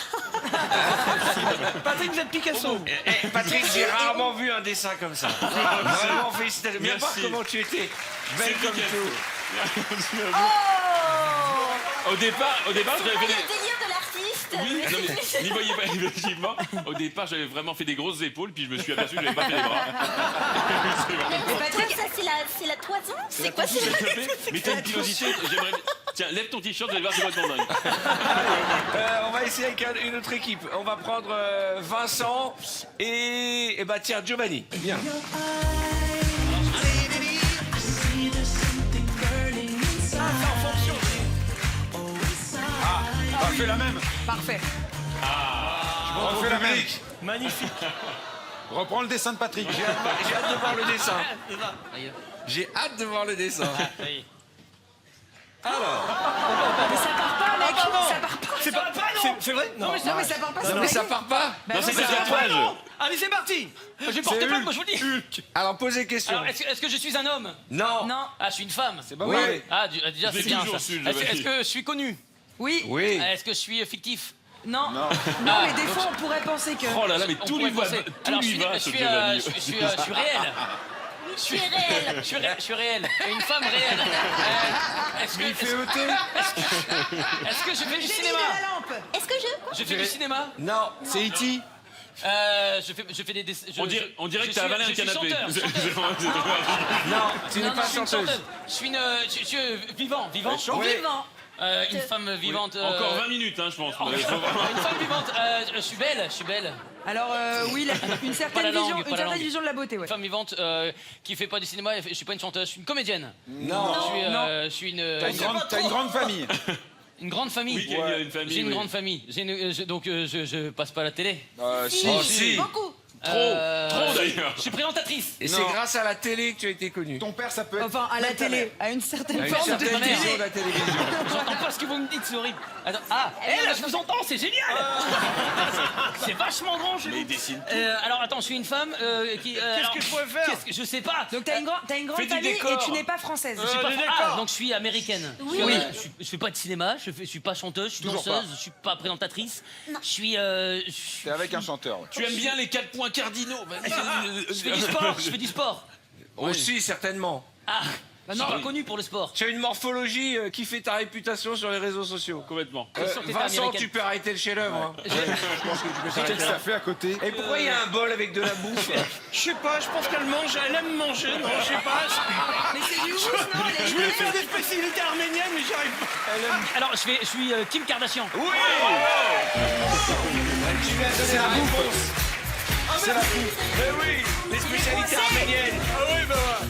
Patrick, vous êtes Picasso. Patrick, j'ai rarement vu un dessin comme ça. Vraiment, félicitations. Viens voir Merci. comment tu étais. Belle C'est comme nickel. tout. Au départ, j'avais fait Le des... délire de l'artiste. Oui, non, mais n'y voyez pas, effectivement. Au départ, j'avais vraiment fait des grosses épaules, puis je me suis aperçu que j'avais pas fait les bras. Patrick, ça c'est la toison. C'est quoi S'il te plaît, mais t'as une pilosité, j'aimerais... Tiens, lève ton t-shirt, vous allez voir, c'est complètement dingue. On va essayer avec une autre équipe. On va prendre Vincent et bah tiens, Giovanni. Bien. On fait la même. Parfait. On refait la même. Magnifique. Reprends le dessin de Patrick. J'ai hâte de voir le dessin. J'ai hâte de voir le dessin. Alors. Mais ça part pas, mec. Ah, pardon. Ça part pas. C'est pas non. C'est vrai? Non, mais ça part pas. Non mais ça part pas. Bah Non, non, c'est ça des part pas. tatouages. Allez, c'est parti. Je vais porter plainte, moi je vous le dis. Alors posez question. Alors, est-ce que je suis un homme? Non. Non. Ah, je suis une femme. C'est pas vrai. Ah, déjà, Je l'ai c'est bien, toujours ça. su, Est-ce que je suis connu? Oui. Oui. Est-ce que je suis fictif? Non. Non, mais des fois, on pourrait penser que. Oh là là, mais On tout pourrait lui va, penser. tout Alors, lui va, je ce suis Giovanni. je suis réel. Tu es réel. Je suis réel. Une femme réelle. Est-ce que je fais du cinéma? Est-ce que je... Je fais du cinéma? Non, c'est E.T. Je fais des dessins. On dirait que t'as avalé un canapé. Non, tu n'es pas chanteuse. Je suis vivant. Vivant. Une femme vivante. Encore 20 minutes, hein, je pense. Une femme vivante. Je suis belle. Alors, oui, une certaine vision de la beauté, ouais. Une femme vivante qui fait pas du cinéma, je suis pas une chanteuse, je suis une comédienne. Non. Je suis une. T'as une grande famille. Une grande famille. Oui, il y a une famille. J'ai une oui. grande famille. Donc je passe pas à la télé. Si. Beaucoup. Trop d'ailleurs. Je suis présentatrice. Et c'est grâce à la télé que tu as été connu. Ton père, ça peut être. Enfin, à la télé, à une certaine À une forme de certaine télé. vision de la télévision. J'entends pas ce que vous me dites, c'est horrible. Attends, là, je vous entends, c'est génial. C'est vachement grand, je Mais il dessine. Alors attends, je suis une femme qui. Qu'est-ce que je pourrais faire? Je sais pas. Donc, t'as une grande Fais du famille décor. et tu n'es pas française. Je suis pas des ah, décors. donc je suis américaine. Oui. Je fais pas de cinéma, je suis pas chanteuse, je suis Toujours danseuse, je suis pas présentatrice. Je suis. T'es avec un chanteur. Ouais. Tu aimes bien les 4 points cardinaux. Je fais du sport. Aussi, certainement. Ah, je suis pas connu pour le sport. Tu as une morphologie qui fait ta réputation sur les réseaux sociaux. Complètement. Vincent, tu peux arrêter le chef-d'œuvre. Hein. Je pense que tu peux s'arrêter. Qu'est-ce que ça fait à côté? Et pourquoi il y a un bol avec de la bouffe? Je sais pas, je pense qu'elle mange, elle aime manger, non, je sais pas. Mais c'est du ouf, non? Je voulais faire des spécialités arméniennes, mais j'y arrive pas. Alors, je suis Kim Kardashian. Oui. Tu viens de donner la réponse. C'est la bouffe. Mais oui, les spécialités arméniennes. Ah oui, bah ouais.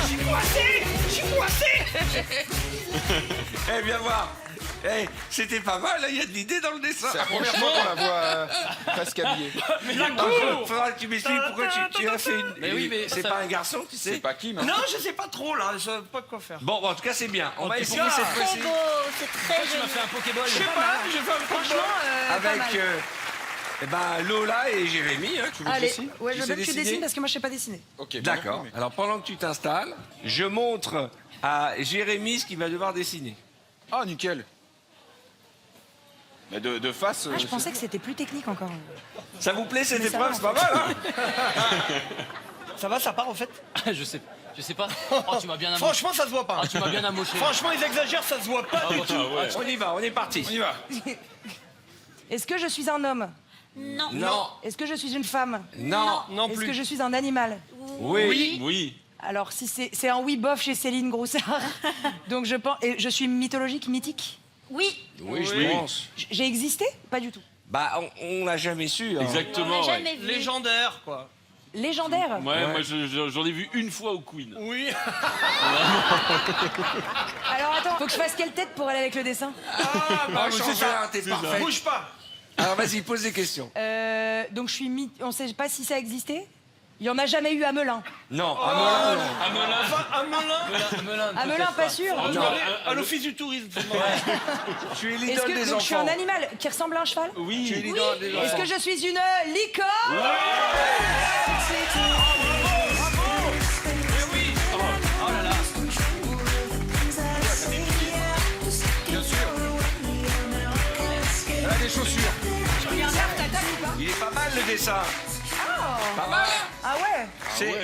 Je suis coincé. Eh, viens voir. Eh, c'était pas mal, il y a de l'idée dans le dessin. C'est la première fois qu'on la voit presque habillée. Mais la Par cour. contre, faudra que tu m'expliques pourquoi tu as fait une. Mais oui, mais c'est ça- pas un garçon, tu sais. C'est pas qui, mais. Non, je sais pas trop là, je sais pas quoi faire. Bon, en tout cas, c'est bien. On va Ok, essayer ça. cette Très fois-ci beau, c'est très Tu m'as joli. fait un Pokéball. Je sais pas, je fais un Franchement, pas mal. avec Lola et Jérémy. Hein, tu veux que Allez, dessine ouais, je veux sais bien que tu dessines parce que moi, je sais pas dessiner. Ok. D'accord. Alors, pendant que tu t'installes, je montre à Jérémy ce qu'il va devoir dessiner. Ah, nickel. Mais de face. Ah, je pensais que c'était plus technique encore. Ça vous plaît cette Mais ça épreuve? va, C'est pas en mal, fait. hein? Ça va, ça part en fait? Je sais pas. Oh, tu m'as bien amoché. Franchement, ça se voit pas. Ah, tu m'as bien amoché. Franchement, ils exagèrent, ça se voit pas du tout. On y va, on est parti. On y va. Est-ce que je suis un homme? Non. Non. Est-ce que je suis une femme? Non. Non Est-ce plus. que je suis un animal? Oui. Oui. Alors, si c'est un oui bof chez Céline Groussard. Donc, je pense. Et je suis mythologique, mythique? Oui. Oui, je Oui. pense. J'ai existé? Pas du tout. Bah, on l'a jamais su. Hein. Exactement. On l'a ouais. jamais vu. Légendaire, quoi. Légendaire? Ouais, moi j'en ai vu une fois au Queen. Oui. Alors, attends, faut que je fasse quelle tête pour aller avec le dessin? Ah, bah, Oh, c'est change ça. rien, t'es C'est parfait. ça. Bouge pas. Alors, vas-y, pose des questions. Donc, je suis on sait pas si ça existait? Il y en a jamais eu à Melun. Non, à Melun, non. À Melun. Enfin, un Melun. À Melun, pas sûr. On Non. demandait à l'office du tourisme. Tu es Est-ce l'idole que des donc, je suis un enfants. animal qui ressemble à un cheval? Oui. Tu es l'idole des Est-ce enfants. que je suis une licorne? Bien sûr. Elle a des chaussures. Il est pas mal le dessin. Pas mal. Ah ouais.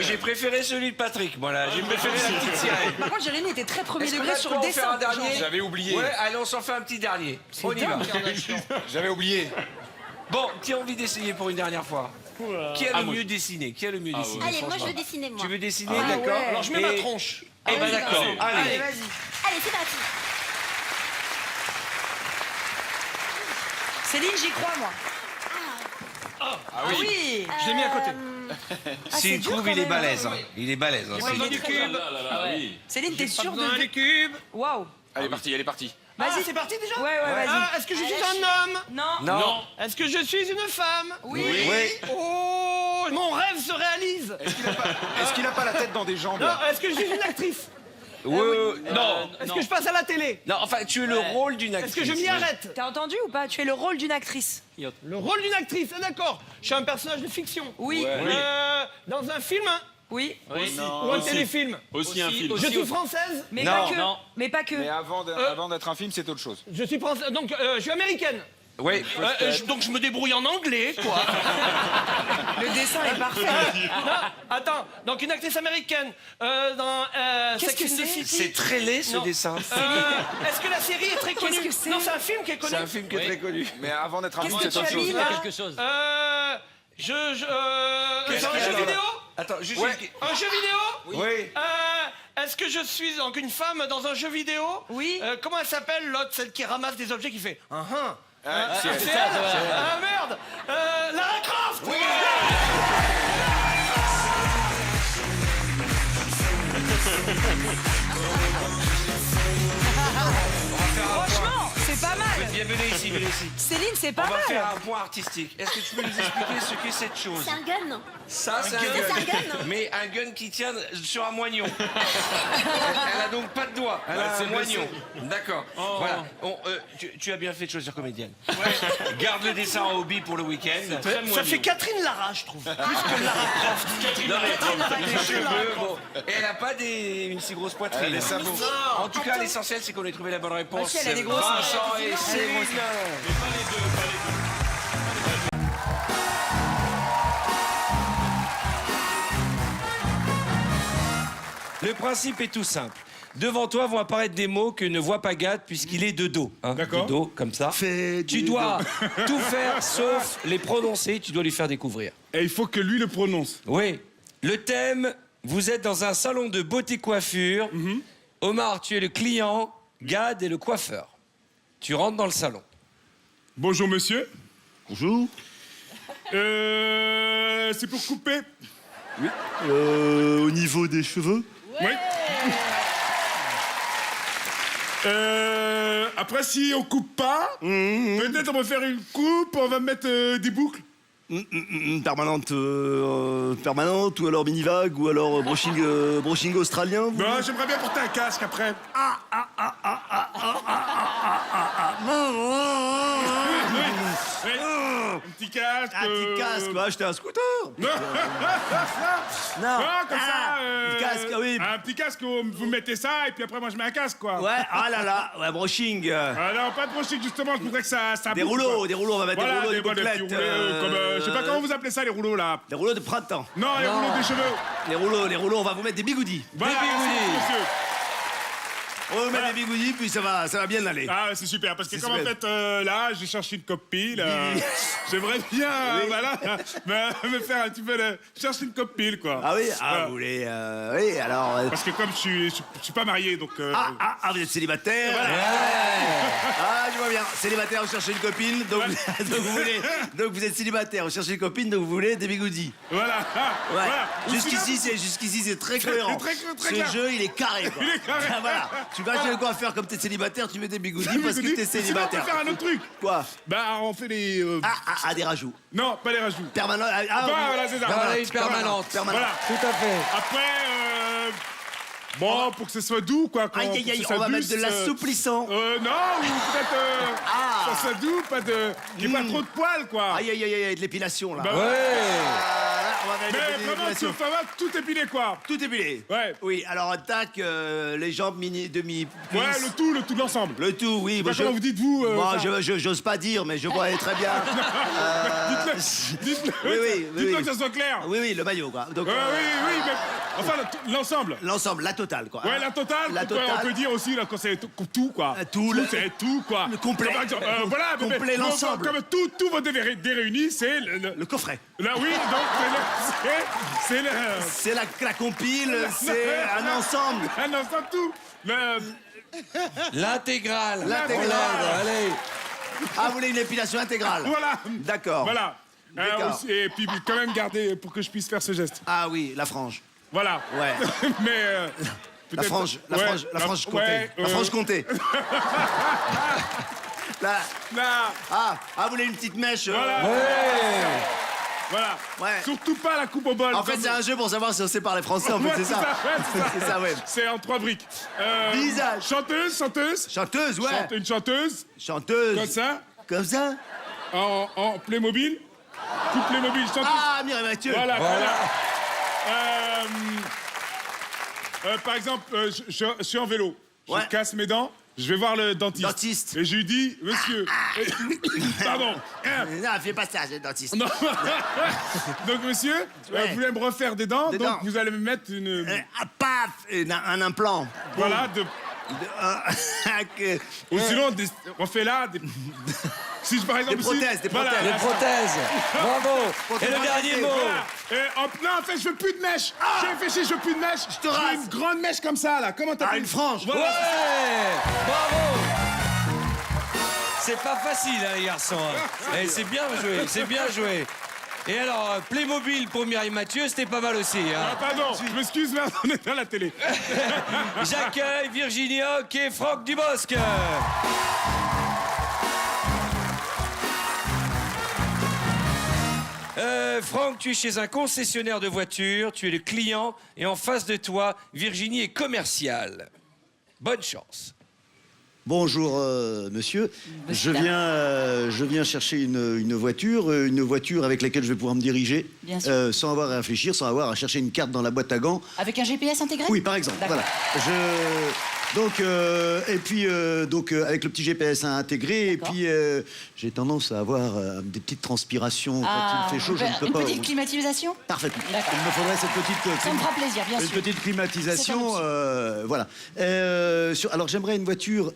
J'ai préféré celui de Patrick, voilà. J'ai préféré la petite sirène. Par contre, Jérémy était très premier Est-ce degré qu'on sur peut le en faire dessin. un dernier? J'avais oublié. Ouais, allez, on s'en fait un petit dernier. On y va. J'avais oublié. Bon, qui a envie d'essayer pour une dernière fois? Qui a le mieux dessiné? Qui a le mieux dessiné? Allez, moi je veux dessiner, moi. Tu veux dessiner, Ah d'accord? ouais. Alors je mets ma tronche. Eh ben d'accord. Allez. Allez, c'est parti. Céline, j'y crois, moi. Ah oui. Je l'ai mis à côté. S'il dur, trouve, quand il est même. balèze. Hein. Il est balèze. Hein, J'ai pas besoin du cube. Céline, t'es sûre de... Besoin du cube. Waouh. Elle est partie, elle est partie. Vas-y. C'est parti déjà? Ouais, vas-y. Ah, est-ce que je suis un homme? Non. Non. Est-ce que je suis une femme? Oui. Oh, mon rêve se réalise. Est-ce qu'il a pas la tête dans des jambes? Non, est-ce que je suis une actrice? Non. Est-ce que je passe à la télé? Non, enfin, tu es le rôle d'une Est-ce actrice. que je m'y arrête? T'as entendu ou pas? Tu es le rôle d'une actrice. Le rôle d'une actrice, ah, d'accord. Je suis un personnage de fiction. Oui. Dans un film, hein? Oui. Ou un téléfilm. Aussi un film. Je suis française. Mais Non. pas que. Non. Mais pas que. Mais avant d'être un film, c'est autre chose. Je suis française. Donc, je suis américaine. Oui. Donc, je me débrouille en anglais, quoi. Le dessin est parfait. Non, attends. Donc, une actrice américaine dans Qu'est-ce que Sex and the c'est? City. C'est très laid, ce Non. dessin. Est-ce que la série est très connue? Qu'est-ce que c'est? Non, c'est un film qui est connu. C'est un film qui est très connu. Mais avant d'être un Qu'est-ce film, que c'est tu autre as mis, chose. là? Quelque chose. Qu'est-ce Dans un qu'il y a jeu là? vidéo? Attends, juste Ouais. Un jeu vidéo? Oui. Est-ce que je suis donc une femme dans un jeu vidéo? Oui. Comment elle s'appelle, l'autre, celle qui ramasse des objets qui fait c'est c'est ça, elle. ouais. Ah merde. Lara Croft. Franchement, c'est pas mal. Venez ici, venez ici. Céline, c'est On pas va faire mal. un point artistique. Est-ce que tu peux nous expliquer ce qu'est cette chose? C'est un gun. Ça, c'est un C'est un gun. gun. Mais un gun qui tient sur un moignon. Elle a donc pas de doigt. Elle a un moignon. D'accord. Voilà. Tu as bien fait de choisir comédienne. Garde le dessin en hobby pour le week-end. Ça fait Catherine Lara, je trouve. Plus que Lara Croft. Non, mais les cheveux, bon. Et elle a pas une si grosse poitrine. Les sabots. En tout cas, l'essentiel, c'est qu'on ait trouvé la bonne réponse. Ah, si, elle a des grosses- Vincent et Céline. Le principe est tout simple. Devant toi vont apparaître des mots que ne voit pas Gad puisqu'il est de dos. Hein, D'accord. De dos, comme ça. Tu dois tout faire sauf les prononcer. Tu dois lui faire découvrir. Et il faut que lui le prononce. Oui. Le thème, vous êtes dans un salon de beauté coiffure. Omar, tu es le client. Gad est le coiffeur. Tu rentres dans le salon. Bonjour monsieur. Bonjour. C'est pour couper. Oui. Au niveau des cheveux. Oui. Après, si on coupe pas, peut-être on va faire une coupe, on va mettre des boucles. Permanente, permanente, ou alors mini-vague, ou alors brushing australien. vous- Non, j'aimerais bien porter un casque après. Oui, un petit casque. Un petit casque, on va acheter un scooter. Non. Non. Comme ça. petit casque, ah oui. Un petit casque, vous mettez ça, et puis après, moi, je mets un casque, quoi. Ouais, ah là là, ouais, brushing. Ah non, pas de brushing, justement, je voudrais que ça Des bouge, rouleaux, quoi. des rouleaux, on va mettre Voilà, des rouleaux, des petits bouclettes. roulets, comme, je sais pas comment vous appelez ça, les rouleaux, là. Les rouleaux de printemps. Non, les rouleaux des cheveux. Les rouleaux, on va vous mettre des bigoudis. Voilà, monsieur. On va vous mettre des bigoudis, puis ça va bien aller. Ah, c'est super, parce que C'est comme en super. fait, là, j'ai cherché une copine, j'aimerais bien, voilà, me faire un petit peu de... Chercher une copine, quoi. Ah oui, Voilà. vous voulez... oui, alors... Parce que comme je suis pas marié, donc... vous êtes célibataire. Voilà. Ah, je vois bien. Célibataire, vous cherchez une copine, donc, donc vous êtes célibataire, vous cherchez une copine, donc vous voulez des bigoudis. Voilà. Ouais. Voilà. Ou Jusqu'ici, c'est très cohérent. très Ce clair. jeu, il est carré, quoi. Il est carré. Voilà. Tu vas chez le coiffeur comme t'es célibataire, tu mets des bigoudis parce que t'es Sinon, célibataire. on peut faire un autre truc. Quoi? Bah, on fait des... des rajouts. Non, pas des rajouts. Permanent. Voilà, c'est ça. Permanente. Voilà. Tout à fait. Après, bon, pour que ce soit doux, quoi. Aïe, aïe, aïe, on va mettre de l'assouplissant. Non, ou peut-être... ça soit doux, pas de... qu'il n'y ait pas trop de poils, quoi. Aïe, aïe, aïe, aïe, de l'épilation, là. Bah, Ouais. va faire une Mais petite vraiment, épilation. tout épilé, quoi. Tout épilé. Ouais. Oui, alors tac, les jambes demi. Ouais, le tout de l'ensemble. Le tout, oui. Je sais pas comment vous dites, vous. Moi, ça. j'ose pas dire, mais je vois très bien. Dites-le. Oui. Dites-le que ça soit clair. Oui, le maillot, quoi. Donc, oui, mais. Enfin, l'ensemble. L'ensemble, la totale, quoi. Ouais, la totale. La totale. On peut dire aussi, là, quand c'est tout, quoi. Tout, c'est tout, quoi. Le complet. Par exemple, voilà, Complet, l'ensemble. Comme tout votre réuni, c'est le coffret. Là, oui, donc c'est la compile, c'est un ensemble. Un ensemble, tout. L'intégrale. Allez. Ah, vous voulez une épilation intégrale? Voilà. D'accord. Voilà. D'accord. Et puis, quand même, garder pour que je puisse faire ce geste. Ah oui, la frange. Voilà. Ouais. Mais. La frange comté. Ouais, La frange comté. Ah, vous voulez une petite mèche? Voilà. Voilà. Ouais. Surtout pas la coupe au bol. En fait, c'est un jeu pour savoir si on sait parler français, en fait, Ouais, c'est ça. C'est ça, ouais. C'est en 3 briques. Visage. Chanteuse. Chanteuse, ouais. Une chanteuse. Chanteuse. Comme ça. Comme ça. En Playmobil. Coupe Playmobil, chanteuse. Ah, Mireille Mathieu. Voilà. Par exemple, je suis en vélo. Je casse mes dents. Je vais voir le dentiste. Et je lui dis, monsieur. Pardon. Non, fais pas ça, j'ai le dentiste. Non. Donc, monsieur, vous voulez me refaire des dents, donc vous allez me mettre une. Paf, un implant. Voilà, ou sinon, on fait là. Si par exemple. Des prothèses. Les prothèses. Bravo. Et le dernier mot. Non, en fait, je veux plus de mèche. J'ai réfléchi, je veux plus de mèche. Je te rase. Je veux une grande mèche comme ça, là. Comment t'appelles? Une frange. Voilà. Ouais. Bravo. C'est pas facile, hein, les garçons. Et c'est bien joué. Et alors, Playmobil pour Mireille Mathieu, c'était pas mal aussi. Hein. Ah, pardon, je m'excuse, mais on est à la télé. J'accueille Virginie Hoc et Franck Dubosc. Franck, tu es chez un concessionnaire de voitures, tu es le client, et en face de toi, Virginie est commerciale. Bonne chance. Bonjour, monsieur. Je viens chercher une voiture avec laquelle je vais pouvoir me diriger, Bien sûr. sans avoir à réfléchir, sans avoir à chercher une carte dans la boîte à gants. Avec un GPS intégré? Oui, par exemple. D'accord. Voilà. Donc, avec le petit GPS intégré, et puis j'ai tendance à avoir des petites transpirations quand il fait chaud. Je ne peux une pas. petite climatisation? Parfaitement. D'accord. Il me faudrait cette petite. Ça me fera plaisir, bien sûr. Une petite climatisation, C'est voilà. Alors j'aimerais une voiture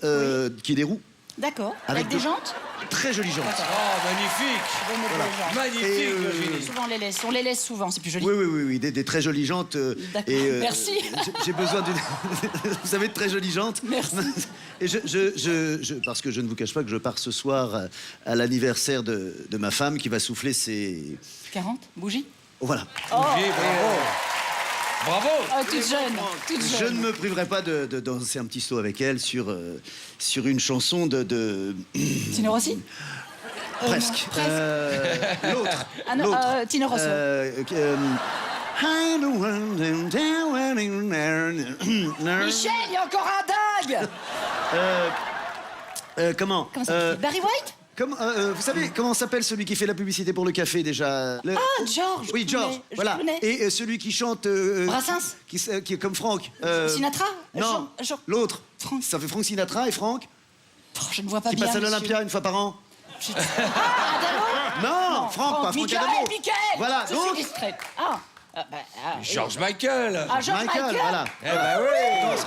qui ait des roues. D'accord. Avec des jantes? Très jolies jantes. Oh, magnifique. Je vais mettre les jantes. Magnifique, Virginie. Souvent on les laisse souvent, c'est plus joli. Oui, des très jolies jantes. D'accord. Merci. J'ai besoin d'une. Vous savez, de très jolies jantes. Merci. Et parce que je ne vous cache pas que je pars ce soir à l'anniversaire de ma femme qui va souffler ses. 40 bougies? Voilà. Oh. Bravo. Bravo. Oh, toute jeune. Je ne me priverai pas de danser un petit saut avec elle sur une chanson de... Tino Rossi? Presque. L'autre. Ah non, Tino Rosso. Michel, il y a encore un dingue! Comment Comment ça s'appelle? Barry White? Vous savez comment s'appelle celui qui fait la publicité pour le café déjà? Ah, George! Oui, George. Voilà. Et celui qui chante. Brassens? Qui est comme Franck. Sinatra? Non. L'autre. Ça fait Frank Sinatra et Franck. Oh, je ne vois pas qui bien. passe à monsieur. l'Olympia une fois par an. Ah, Adamo? Non, Franck, pas Franck Michael, Adamo. Michael! Voilà, Je donc. suis discrète. George Michael. Ah, George Michael. Voilà. Eh ben oui.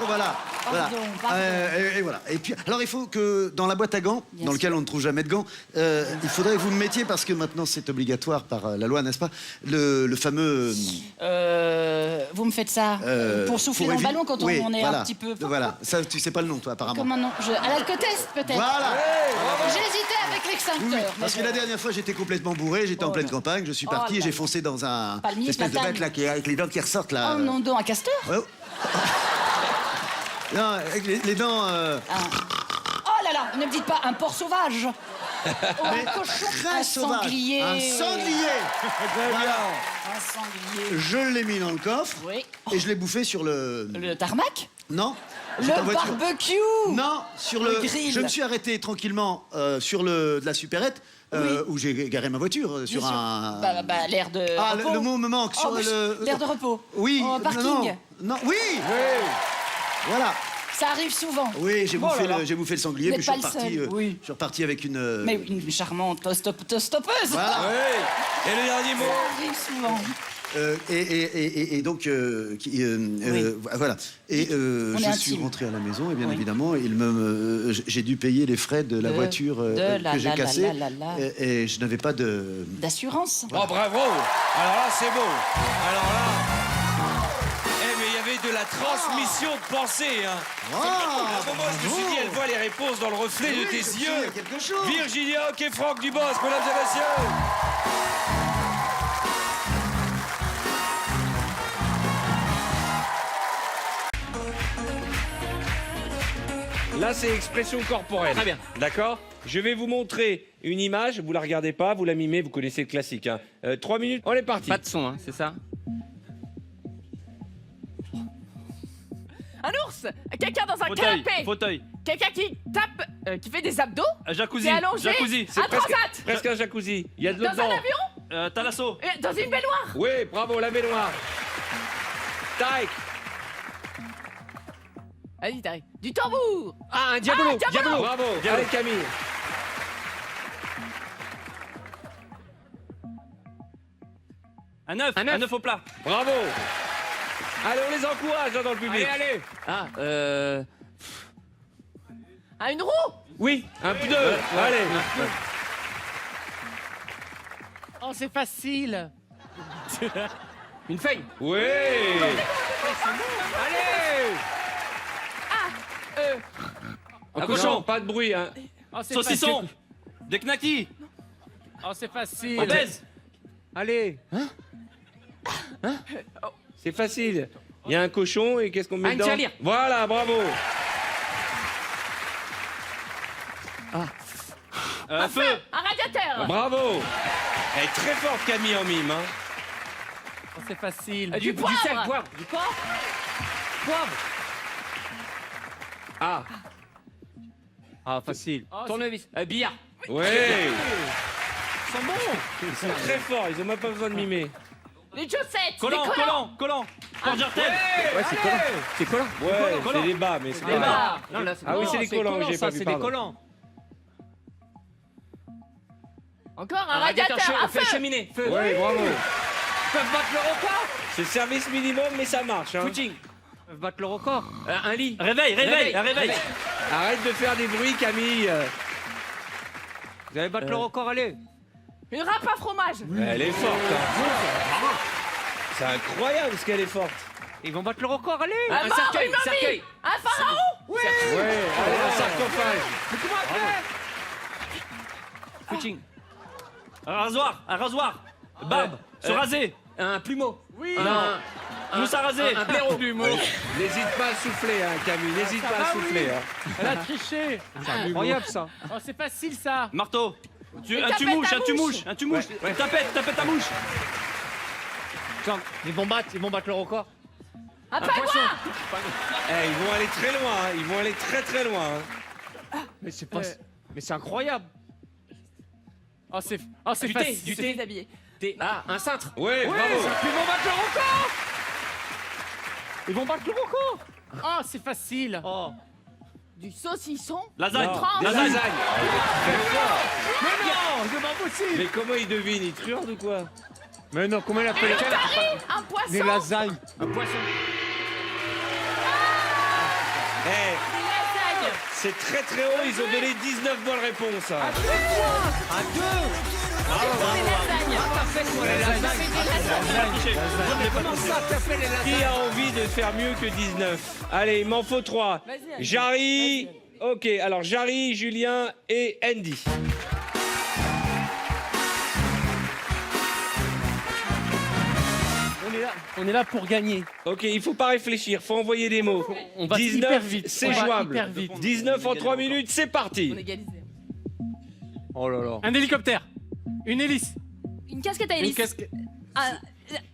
Voilà. Pardon. Et voilà. Et puis, alors il faut que dans la boîte à gants, dans lequel on ne trouve jamais de gants, il faudrait que vous me mettiez, parce que maintenant c'est obligatoire par la loi, n'est-ce pas, le fameux. Vous me faites ça pour souffler dans le ballon quand on est un petit peu. Voilà. Ça, tu sais pas le nom, toi, apparemment. Comment non? À l'alcotest, peut-être. Voilà. J'ai hésité avec l'extincteur. Parce que la dernière fois, j'étais complètement bourré, j'étais en pleine campagne, je suis parti et j'ai foncé dans un Palmier, espèce de platane. bête là qui avec les dents qui ressortent là. Oh non, un castor? Ouais. Non, avec les dents. Oh là là, ne me dites pas un porc sauvage. Mais très sauvage. sanglier. Un sanglier. Voilà. Un sanglier. Je l'ai mis dans le coffre Oui. et je l'ai bouffé sur le... Le tarmac? Non. Le j'étais en voiture. barbecue. Non, sur Le le... grill. Je me suis arrêté tranquillement sur de la supérette où j'ai garé ma voiture sur Bien sûr. un... L'air de Ah, repos. le mot me manque. Oh, Sur mais le... l'air de repos. Oui. En parking. Non, oui. Voilà. Ça arrive souvent. Oui, j'ai Oh bouffé, là là. j'ai bouffé le sanglier, Vous puis je n'êtes suis pas le reparti, seul, je suis reparti avec une... Mais une charmante stoppeuse. Voilà. Et le dernier mot. Ça arrive souvent. Et donc, voilà. Et On est je suis intime. rentré à la maison, et bien Oui. évidemment, j'ai dû payer les frais de la voiture que j'ai cassée. Et je n'avais pas de... D'assurance. Oh, bravo. Alors là, c'est beau. Alors là... Eh, mais il y avait de la transmission de pensée, hein. À un moment, je me suis dit, elle voit les réponses dans le reflet de tes yeux. Quelque chose. Virginia Hoc et Franck Dubosc, mesdames et messieurs. Là, c'est expression corporelle. Très bien. D'accord? Je vais vous montrer une image, vous la regardez pas, vous la mimez, vous connaissez le classique. Hein. 3 minutes, on est parti. Pas de son, hein, c'est ça? Un ours, quelqu'un dans un Fauteuil, canapé, fauteuil. quelqu'un qui tape, qui fait des abdos, Un jacuzzi, qui est allongé, jacuzzi. un presque, transat, presque un jacuzzi. Il y a de l'eau dans un dedans. avion, Thalasso. dans une baignoire. Oui, bravo, la baignoire. Taïk. Vas-y, t'arrives. Du tambour. Ah, un diabolo, diabolo. Bravo, allez Camille. Un œuf au plat. Bravo. Allez, on les encourage hein, dans le public. Allez. Ah, Ah, une roue. Oui, un pneu. Allez. Oh, c'est facile. Une feuille. Oui. Allez. Un cochon, pas de bruit. Hein. Oh, c'est Saucisson. facile. Des knackis. Oh, c'est facile. On baise. Allez. C'est facile. Il y a un cochon et qu'est-ce qu'on met Une dedans? tirelire. Voilà, bravo. Feu. Un radiateur. Bravo. Elle est très forte Camille en mime. Hein. Oh, c'est facile. Du poivre. sel, poivre. Du poivre. Poivre. Ah. Ah, facile. Tournevis. Billard. Oui. Ils sont bons. Ils sont très forts, ils ont même pas besoin de mimer. Les chaussettes. Collant, des collants. collant. Porgertel. Ouais, c'est collant. C'est collant. Ouais, collant. c'est les bas, mais c'est Les pas bas. Non, là, Ah oui, c'est les collants, j'ai ça, pas vu, c'est pardon. les collants. Encore un radiateur. Un feu. cheminée. Feu. Ouais, bravo. Ils peuvent battre le record. C'est service minimum, mais ça marche. Hein. Footing. Ils peuvent battre le record. Un lit. Réveil. Arrête de faire des bruits, Camille. Vous allez battre le record, allez. Une râpe à fromage. Elle est forte. Hein. C'est incroyable ce qu'elle est forte. Ils vont battre le record, allez. Un mort, cercueil. une momie. Cercueil. Un pharaon. Oui. Ouais, allez, un sarcophage. Mais comment faire? Footing. Un rasoir. Barbe. Se raser. Un plumeau. Oui. Mousse à raser. Un blaireau. N'hésite pas à souffler, hein, Camille. N'hésite pas à souffler. Hein. Elle a triché. C'est incroyable, ça. Oh, c'est facile, ça. Marteau. Une Un tapette tu-mouche. à Un tu-mouche. Ouais. Tapette ta mouche. Tiens, ils vont battre le record. Un pingouin. Eh, ils vont aller très loin. Hein. Ils vont aller très très loin. Hein. Mais c'est pas. Mais c'est incroyable. Oh, c'est Du thé. facile. Du thé. Déshabillé. Ah, un cintre. Ouais, bravo. Ils vont battre le record. Ils vont battre le record. Oh, c'est facile. Oh. Du saucisson. Lasagne. Non, tranche. des lasagnes. Très fort. Mais non, c'est pas possible. Mais comment ils devinent? Ils truandent ou quoi? Mais non, comment il appelle Un poisson. les lasagnes? Un poisson. Eh, Des lasagnes. c'est très très haut. Ils ont donné 19 bonnes réponses. Hein. À deux. Des lasagnes. T'as fait quoi, les lasagnes? Comment ça, t'as fait les lasagnes? Qui a envie de faire mieux que 19? Allez, il m'en faut 3. Vas-y, Jarry. Ok, alors Jarry, Julien et Andy. On est là pour gagner. Ok, il faut pas réfléchir, faut envoyer des mots. On va 19, hyper vite. c'est On va jouable. hyper vite. 19 en 3 minutes, c'est parti. On égalise. Oh là là. Un hélicoptère. Une hélice. Une casquette à Une hélice. casquette.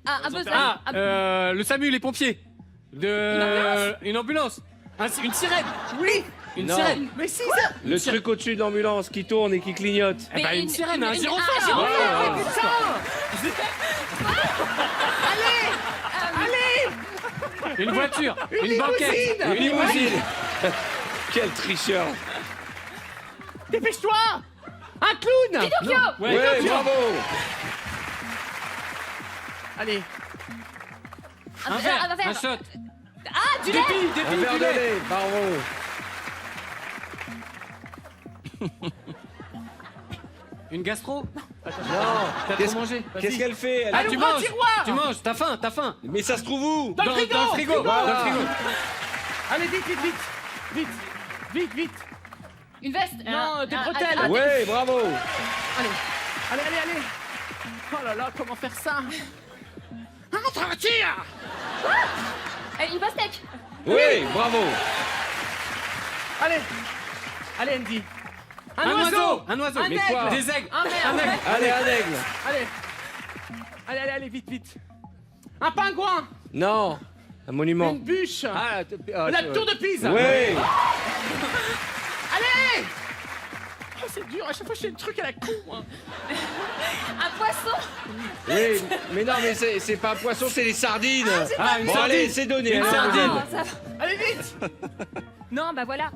Un buzzer. Le SAMU, les pompiers. Une ambulance. Une sirène. Oui. Une Non. sirène. Mais si, ça. Le truc au-dessus de l'ambulance qui tourne et qui clignote. Eh ben, une sirène, un une- gyrophare. un gyrophare, Oh, oui, putain. Allez. Une voiture. Une banquette. Une limousine. Quel tricheur. Dépêche-toi. Un clown. Pinocchio. Non. Ouais, bravo. Allez. Un verre. verre. Un shot. Ah, du Des lait. billes, Un verre du de lait. lait, bravo. Une gastro. Non. T'as Qu'est-ce- trop mangé. Qu'est-ce qu'elle fait elle Ah, a- tu manges. Tu manges. T'as faim. T'as faim. Mais ça se trouve où? Dans le frigo. Voilà. Dans le frigo. Allez, vite. Vite. Une veste. Non, des bretelles. Ouais, bravo. Allez. Oh là là, comment faire ça? Entre, tire. Une pastèque. Oui, bravo. Allez, Andy. Un oiseau. Un oiseau. Un Mais aigle. quoi? Des aigles. Un ver. Un aigle. Allez, un aigle. Allez, vite. Un pingouin. Non. Un monument. Une bûche. La tour de Pise. Oui. Allez. Oh, c'est dur, à chaque fois je fais le truc à la con, moi. Un poisson. Oui, mais non, mais c'est pas un poisson, c'est les sardines. Ah, une Bon, sardine. allez, c'est donné. Une allez, sardine. on donne. Ça va. Allez, vite. Non, bah voilà.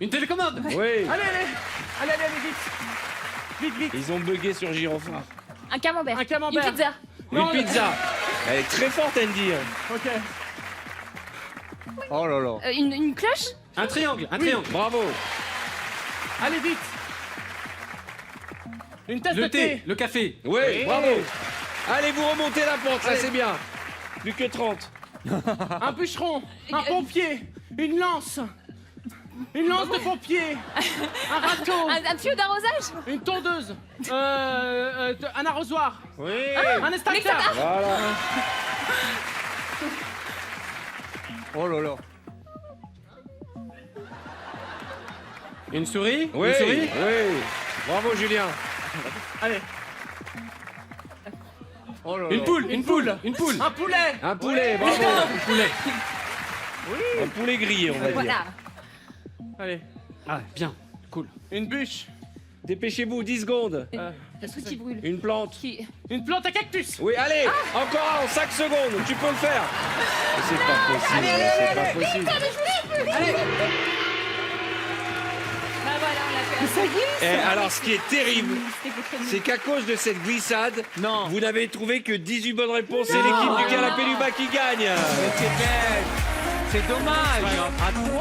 Une télécommande. Oui. Allez, vite. Ils ont bugué sur Gyrophare. Un camembert. Un camembert. Une pizza. Une pizza. Elle est très forte, Andy. Ok. Oh là là. Une cloche. Un triangle. Bravo. Allez, vite. Une tasse de thé. Le café. Oui, bravo. Allez, vous remontez la pente, là, c'est bien. Plus que 30. Un bûcheron. Un pompier. Une lance. Une lance de pompier. Un râteau. Un tuyau d'arrosage. Une tondeuse. Un arrosoir. Oui. Un extincteur. Voilà. Oh là là. Une souris. Oui, Une souris. oui. Bravo, Julien. Allez. Oh là là. Une poule. Un poulet. Un poulet, bravo. Un poulet. Un poulet grillé, on va dire. Voilà. Allez. Ah, bien. Cool. Une bûche. Dépêchez-vous, 10 secondes. Un truc qui brûle. Une plante. Une plante à cactus. Oui, allez, encore en 5 secondes, tu peux le faire. Mais c'est pas possible, c'est pas possible. Allez. Bah voilà, on l'a fait. Mais ça glisse. Alors, ce qui est terrible, c'est qu'à cause de cette glissade, vous n'avez trouvé que 18 bonnes réponses. C'est l'équipe du canapé du bas qui gagne. C'est dommage.